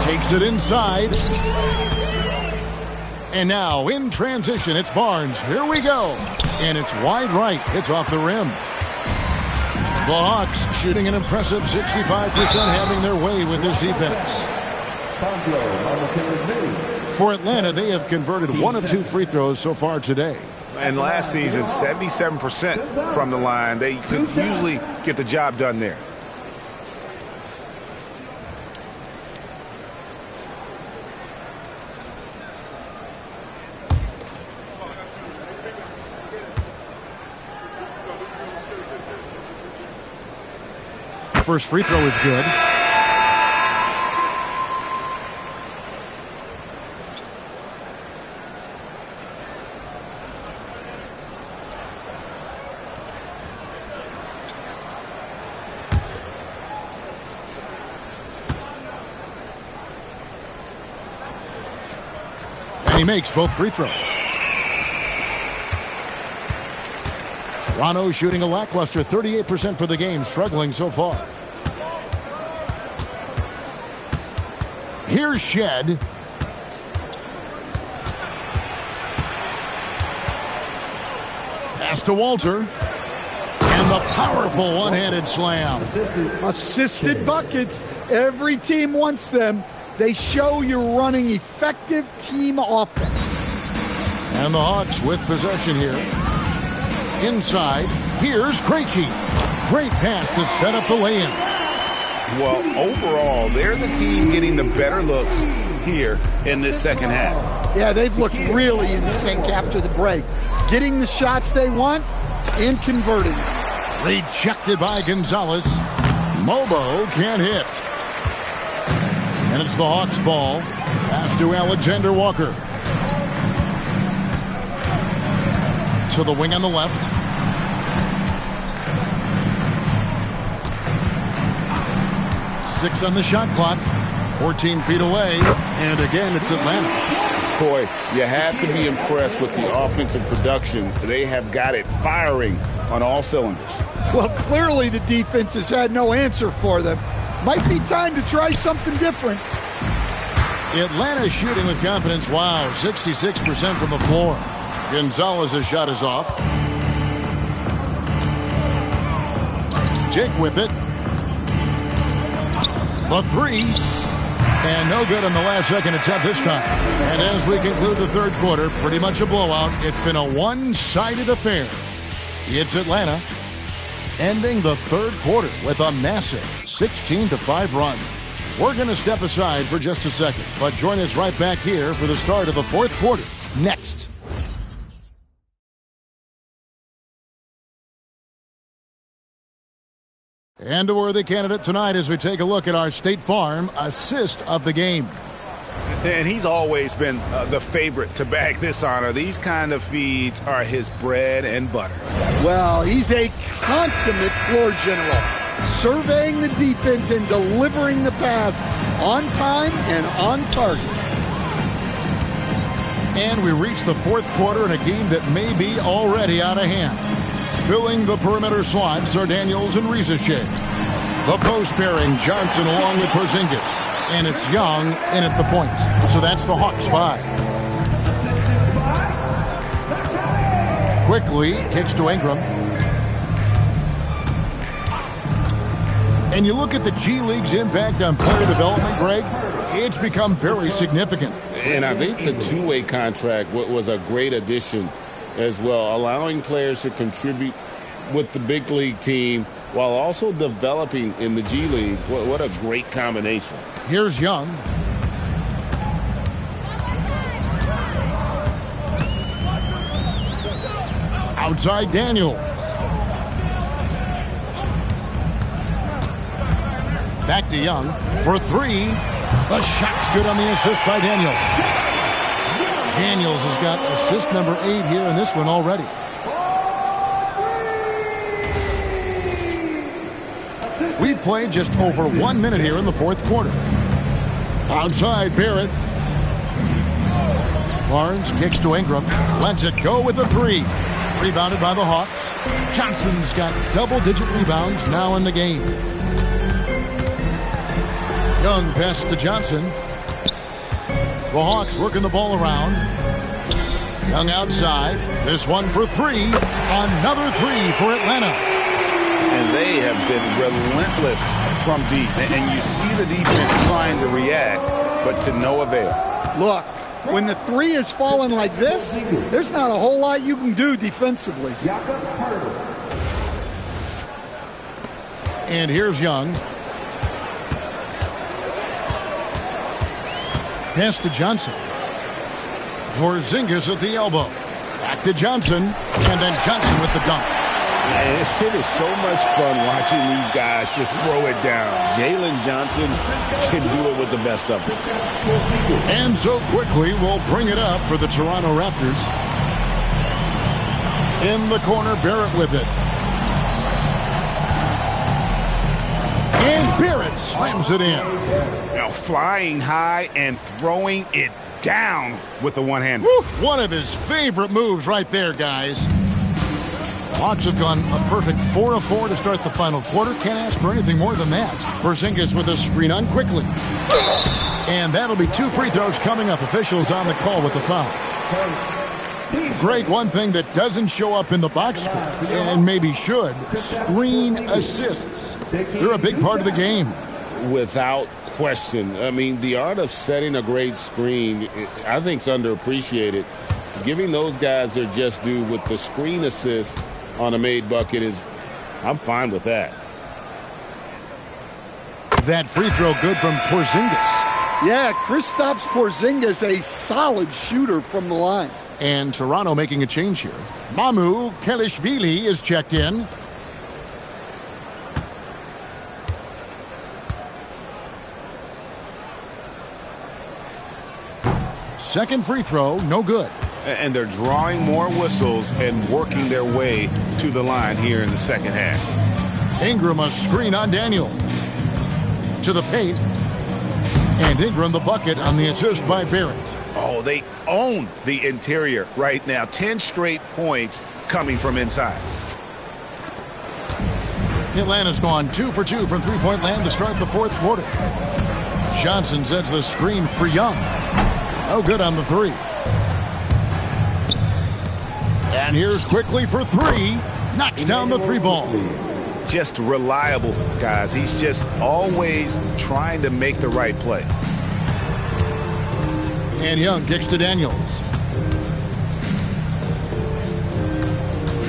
Takes it inside. And now in transition, it's Barnes. Here we go. And it's wide right. It's off the rim. The Hawks shooting an impressive 65%, having their way with this defense. For Atlanta, they have converted 1 of 2 free throws so far today. And last season, 77% from the line. They could usually get the job done there. First free throw is good. And he makes both free throws. Toronto shooting a lackluster 38% for the game, struggling so far. Here's Shed. Pass to Walter. And the powerful one-handed slam. Assisted buckets. Every team wants them. They show you're running effective team offense. And the Hawks with possession here. Inside, here's Krejci. Great pass to set up the lay-in. Well, overall, they're the team getting the better looks here in this second half. Yeah, they've looked really in sync after the break. Getting the shots they want and converting. Rejected by Gonzalez. Mobo can't hit. And it's the Hawks' ball. Pass to Alexander Walker. To the wing on the left. Six on the shot clock. 14 feet away. And again, it's Atlanta. Boy, you have to be impressed with the offensive production. They have got it firing on all cylinders. Well, clearly the defense has had no answer for them. Might be time to try something different. Atlanta shooting with confidence. Wow, 66% from the floor. Gonzalez's shot is off. Jake with it. The three. And no good on the last second attempt this time. And as we conclude the third quarter, pretty much a blowout. It's been a one-sided affair. It's Atlanta ending the third quarter with a massive 16-5 run. We're going to step aside for just a second, but join us right back here for the start of the fourth quarter next. And a worthy candidate tonight as we take a look at our State Farm assist of the game. And he's always been the favorite to bag this honor. These kind of feeds are his bread and butter. Well, he's a consummate floor general, surveying the defense and delivering the pass on time and on target. And we reach the fourth quarter in a game that may be already out of hand. Filling the perimeter slots are Daniels and Rizachet. The post pairing, Johnson along with Porzingis. And it's Young in at the point. So that's the Hawks 5. Quickly kicks to Ingram. And you look at the G League's impact on player development, Greg, it's become very significant. And I think the two-way contract was a great addition as well, allowing players to contribute with the big league team while also developing in the G League. What a great combination. Here's Young. Outside Daniels. Back to Young for three. The shot's good on the assist by Daniels. Daniels has got assist number 8 here in this one already. We've played just over 1 minute here in the fourth quarter. Outside Barrett. Barnes kicks to Ingram. Lets it go with a 3. Rebounded by the Hawks. Johnson's got double-digit rebounds now in the game. Young pass to Johnson. The Hawks working the ball around. Young outside. This one for 3. Another 3 for Atlanta. And they have been relentless from deep. And you see the defense trying to react, but to no avail. Look, when the 3 is falling like this, there's not a whole lot you can do defensively. And here's Young. Pass to Johnson. Porzingis at the elbow. Back to Johnson. And then Johnson with the dunk. It is so much fun watching these guys just throw it down. Jalen Johnson can do it with the best of them. And so quickly, we'll bring it up for the Toronto Raptors. In the corner, Barrett with it. And Barrett slams it in. Now flying high and throwing it down with the one-hander. One of his favorite moves right there, guys. Hawks have gone a perfect 4 of 4 to start the final quarter. Can't ask for anything more than that. Porzingis with a screen on quickly. And that'll be 2 free throws coming up. Officials on the call with the foul. Greg, one thing that doesn't show up in the box score, and maybe should, screen assists. They're a big part of the game. Without question. I mean, the art of setting a great screen, I think, is underappreciated. Giving those guys their just due with the screen assist on a made bucket I'm fine with that. That free throw good from Porzingis. Yeah, Kristaps Porzingis, a solid shooter from the line. And Toronto making a change here. Mamu Kelishvili is checked in. Second free throw, no good. And they're drawing more whistles and working their way to the line here in the second half. Ingram a screen on Daniel. To the paint. And Ingram the bucket on the assist by Barrett. Oh, they own the interior right now. 10 straight points coming from inside. Atlanta's gone 2 for 2 from three-point land to start the fourth quarter. Johnson sets the screen for Young. No good on the 3. And here's quickly for 3. Knocks down the 3 ball. Just reliable, guys. He's just always trying to make the right play. And Young kicks to Daniels.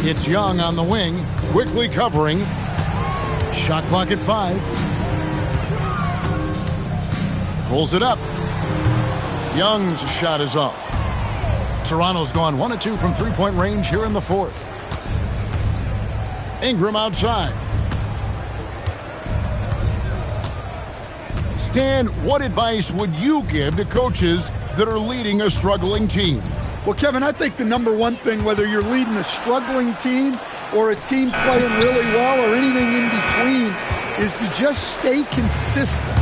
It's Young on the wing, quickly covering. Shot clock at 5. Pulls it up. Young's shot is off. Toronto's gone 1 of 2 from three-point range here in the fourth. Ingram outside. Stan, what advice would you give to coaches that are leading a struggling team? Well, Kevin, I think the number one thing, whether you're leading a struggling team or a team playing really well or anything in between, is to just stay consistent.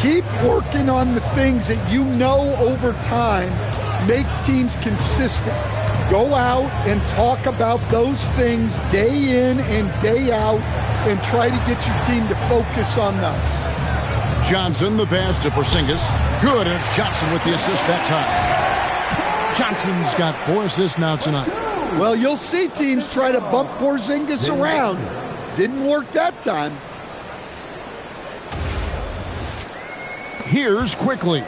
Keep working on the things that you know over time make teams consistent. Go out and talk about those things day in and day out and try to get your team to focus on those. Johnson, the pass to Porzingis. Good, and it's Johnson with the assist that time. Johnson's got 4 assists now tonight. Well, you'll see teams try to bump Porzingis around. Didn't work that time. Here's quickly.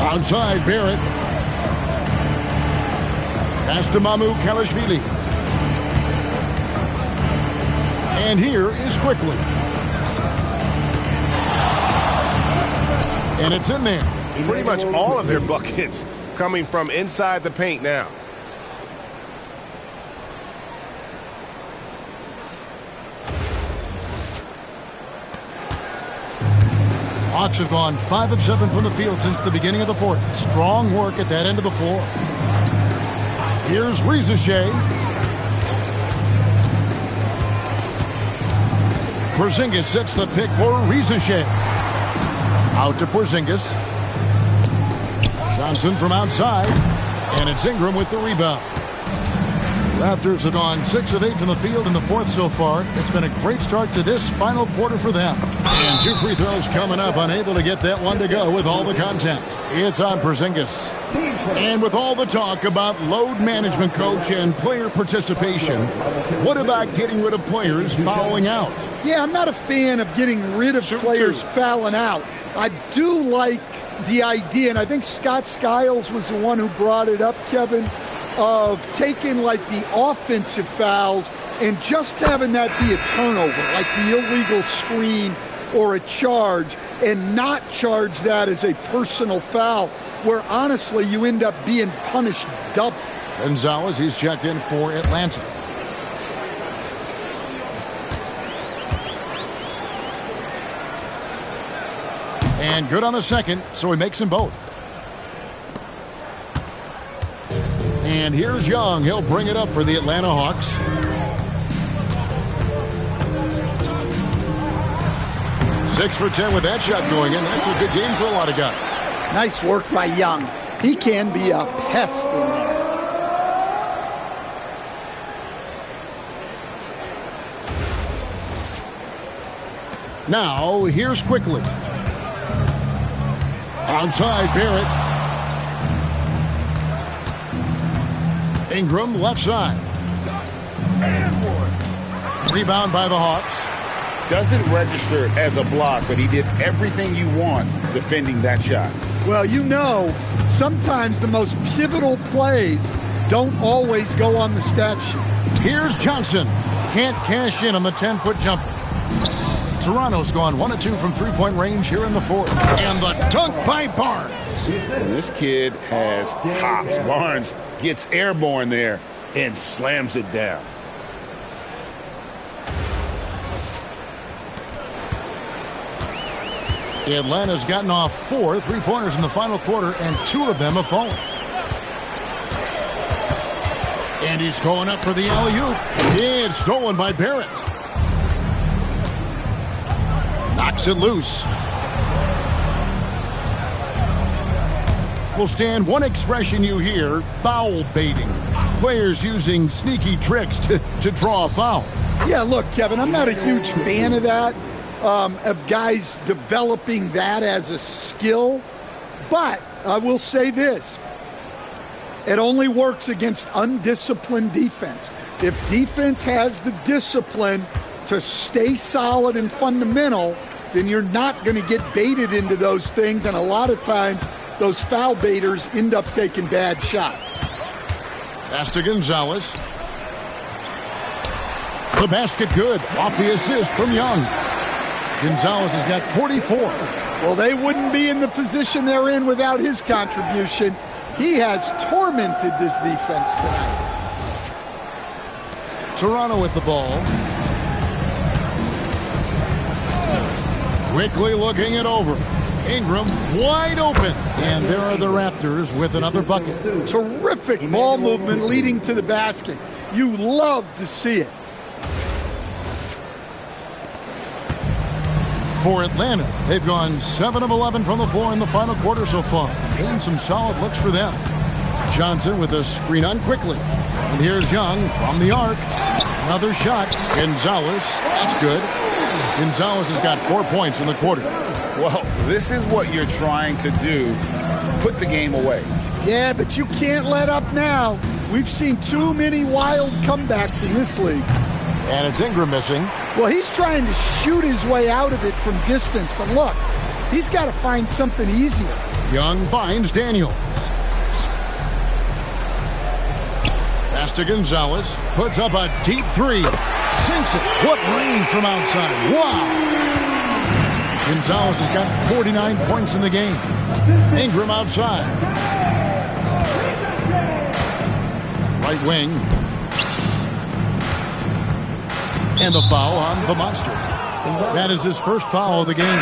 Outside, Barrett. Pass to Mamu Kalashvili. And here is Quickly. And it's in there. Pretty much all of their buckets coming from inside the paint now. Hawks have gone 5 of 7 from the field since the beginning of the fourth. Strong work at that end of the floor. Here's Rizachet. Porzingis sets the pick for Rizachet. Out to Porzingis. Johnson from outside. And it's Ingram with the rebound. Raptors have gone 6 of 8 from the field in the fourth so far. It's been a great start to this final quarter for them. And 2 free throws coming up, unable to get that one to go with all the content. It's on Porzingis. And with all the talk about load management, coach, and player participation, what about getting rid of players fouling out? Yeah, I'm not a fan of getting rid of players fouling out. I do like the idea, and I think Scott Skiles was the one who brought it up, Kevin, of taking like the offensive fouls and just having that be a turnover, like the illegal screen or a charge, and not charge that as a personal foul, where honestly you end up being punished double. Gonzalez, he's checked in for Atlanta. And good on the second, so he makes them both. And here's Young. He'll bring it up for the Atlanta Hawks. Six for 10 with that shot going in. That's a good game for a lot of guys. Nice work by Young. He can be a pest in there. Now, here's Quickly. Outside, Barrett. Ingram, left side. Rebound by the Hawks. Doesn't register as a block, but he did everything you want defending that shot. Well, you know, sometimes the most pivotal plays don't always go on the stat sheet. Here's Johnson. Can't cash in on the 10-foot jumper. Toronto's gone 1 of 2 from three-point range here in the fourth. And the dunk by Barnes. And this kid has hops. Barnes gets airborne there and slams it down. Atlanta's gotten off 4 three-pointers in the final quarter, and 2 of them have fallen. And he's going up for the alley-oop. It's stolen by Barrett. Knocks it loose. Will stand one expression you hear, foul baiting. Players using sneaky tricks to draw a foul. Yeah, look, Kevin, I'm not a huge fan of that. Of guys developing that as a skill. But I will say this. It only works against undisciplined defense. If defense has the discipline to stay solid and fundamental, then you're not going to get baited into those things. And a lot of times, those foul baiters end up taking bad shots. Pass to Gonzalez. The basket good. Off the assist from Young. Gonzalez has got 44. Well, they wouldn't be in the position they're in without his contribution. He has tormented this defense tonight. Toronto with the ball. Quickly looking it over. Ingram wide open. And there are the Raptors with another bucket. Terrific ball movement leading to the basket. You love to see it. For Atlanta, they've gone 7 of 11 from the floor in the final quarter so far. And some solid looks for them. Johnson with a screen on Quickly. And here's Young from the arc. Another shot. Gonzalez. That's good. Gonzalez has got 4 points in the quarter. Well, this is what you're trying to do. Put the game away. Yeah, but you can't let up now. We've seen too many wild comebacks in this league. And it's Ingram missing. Well, he's trying to shoot his way out of it from distance. But look, he's got to find something easier. Young finds Daniels. Pass to Gonzalez. Puts up a deep three. Sinks it. What range from outside. Wow. Gonzalez has got 49 points in the game. Ingram outside. Right wing. And the foul on the monster. That is his first foul of the game.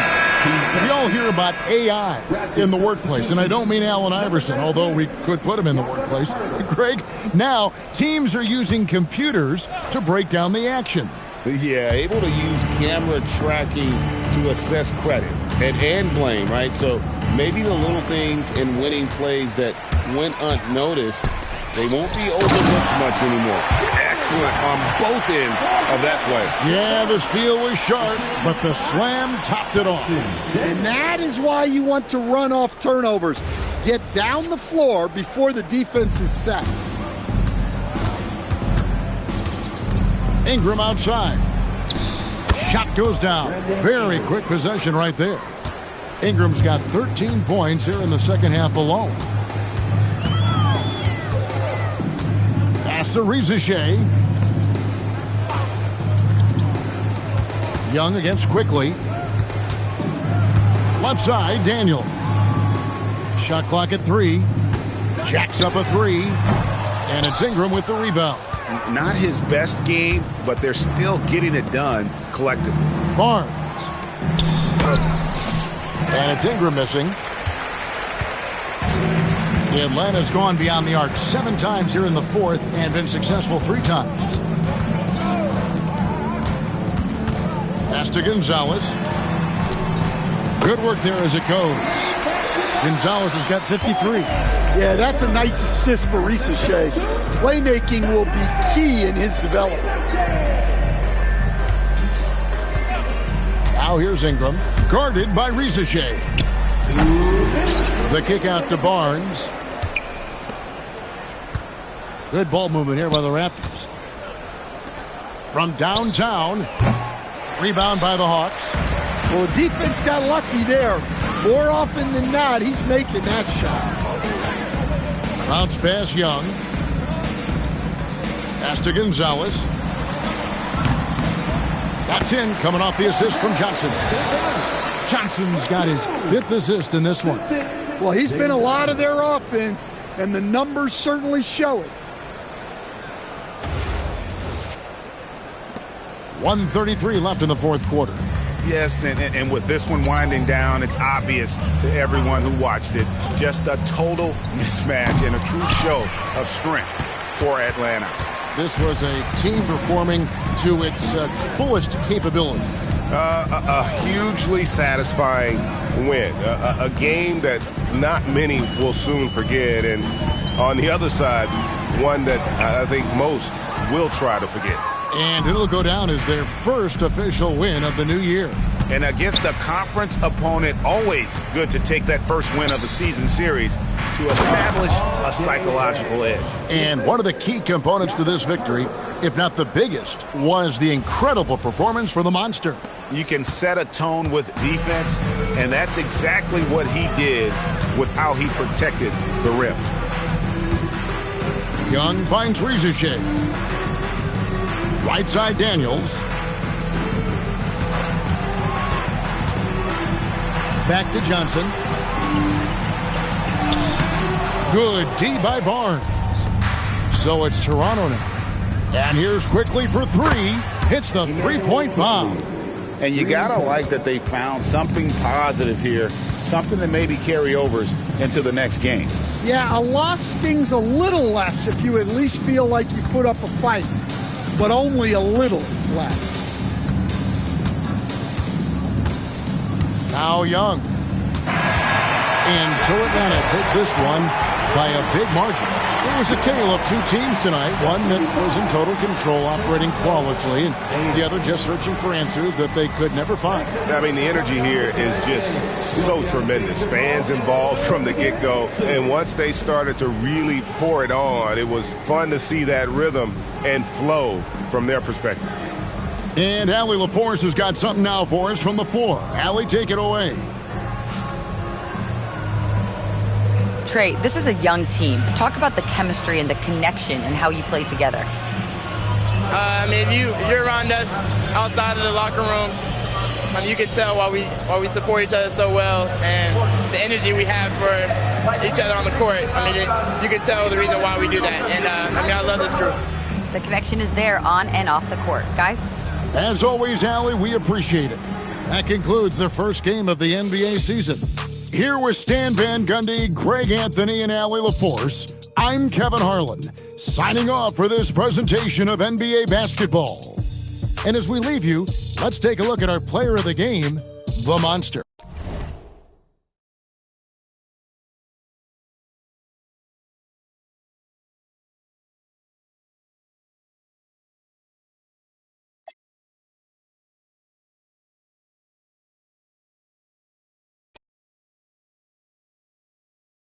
We all hear about AI in the workplace, and I don't mean Allen Iverson, although we could put him in the workplace. Greg, now teams are using computers to break down the action. Yeah, able to use camera tracking to assess credit and blame, right? So maybe the little things in winning plays that went unnoticed, they won't be overlooked much anymore. Excellent on both ends of that play. Yeah, the steal was sharp, but the slam topped it off. And that is why you want to run off turnovers. Get down the floor before the defense is set. Ingram outside. Shot goes down. Very quick possession right there. Ingram's got 13 points here in the second half alone. Pass to Rizichet. Young against Quickly. Left side, Daniel. Shot clock at 3. Jacks up a 3. And it's Ingram with the rebound. Not his best game, but they're still getting it done collectively. Barnes. And it's Ingram missing. Atlanta's gone beyond the arc 7 times here in the fourth and been successful 3 times. Pass to Gonzalez. Good work there as it goes. Gonzalez has got 53. Yeah, that's a nice assist for Rizichet. Playmaking will be key in his development. Now here's Ingram, guarded by Rizichet. The kick out to Barnes. Good ball movement here by the Raptors. From downtown, rebound by the Hawks. Well, the defense got lucky there. More often than not, he's making that shot. Bounce pass, Young. Pass to Gonzalez. That's in, coming off the assist from Johnson. Johnson's got his 5th assist in this one. Well, he's been a lot of their offense, and the numbers certainly show it. 1:33 left in the fourth quarter. Yes, and with this one winding down, it's obvious to everyone who watched it. Just a total mismatch and a true show of strength for Atlanta. This was a team performing to its fullest capability. A hugely satisfying win. A game that not many will soon forget. And on the other side, one that I think most will try to forget. And it'll go down as their first official win of the new year. And against a conference opponent, always good to take that first win of the season series to establish a psychological edge. And one of the key components to this victory, if not the biggest, was the incredible performance for the Monster. You can set a tone with defense, and that's exactly what he did with how he protected the rim. Young finds Rizichet. Right side, Daniels. Back to Johnson. Good D by Barnes. So it's Toronto now. And here's Quickly for 3. Hits the 3-point bomb. And you got to like that they found something positive here, something that maybe carry overs into the next game. Yeah, a loss stings a little less if you at least feel like you put up a fight, but only a little less. Now Young. And so Atlanta takes this one by a big margin. It was a tale of 2 teams tonight, one that was in total control, operating flawlessly, and the other just searching for answers that they could never find. I mean, the energy here is just so tremendous. Fans involved from the get-go, and once they started to really pour it on, it was fun to see that rhythm and flow from their perspective. And Allie LaForce has got something now for us from the floor. Allie, take it away. Trey, this is a young team. Talk about the chemistry and the connection and how you play together. If you're around us outside of the locker room, you can tell why we support each other so well and the energy we have for each other on the court. You can tell the reason why we do that. And I love this group. The connection is there on and off the court. Guys? As always, Allie, we appreciate it. That concludes the first game of the NBA season. Here with Stan Van Gundy, Greg Anthony, and Allie LaForce, I'm Kevin Harlan, signing off for this presentation of NBA basketball. And as we leave you, let's take a look at our player of the game, the Monster.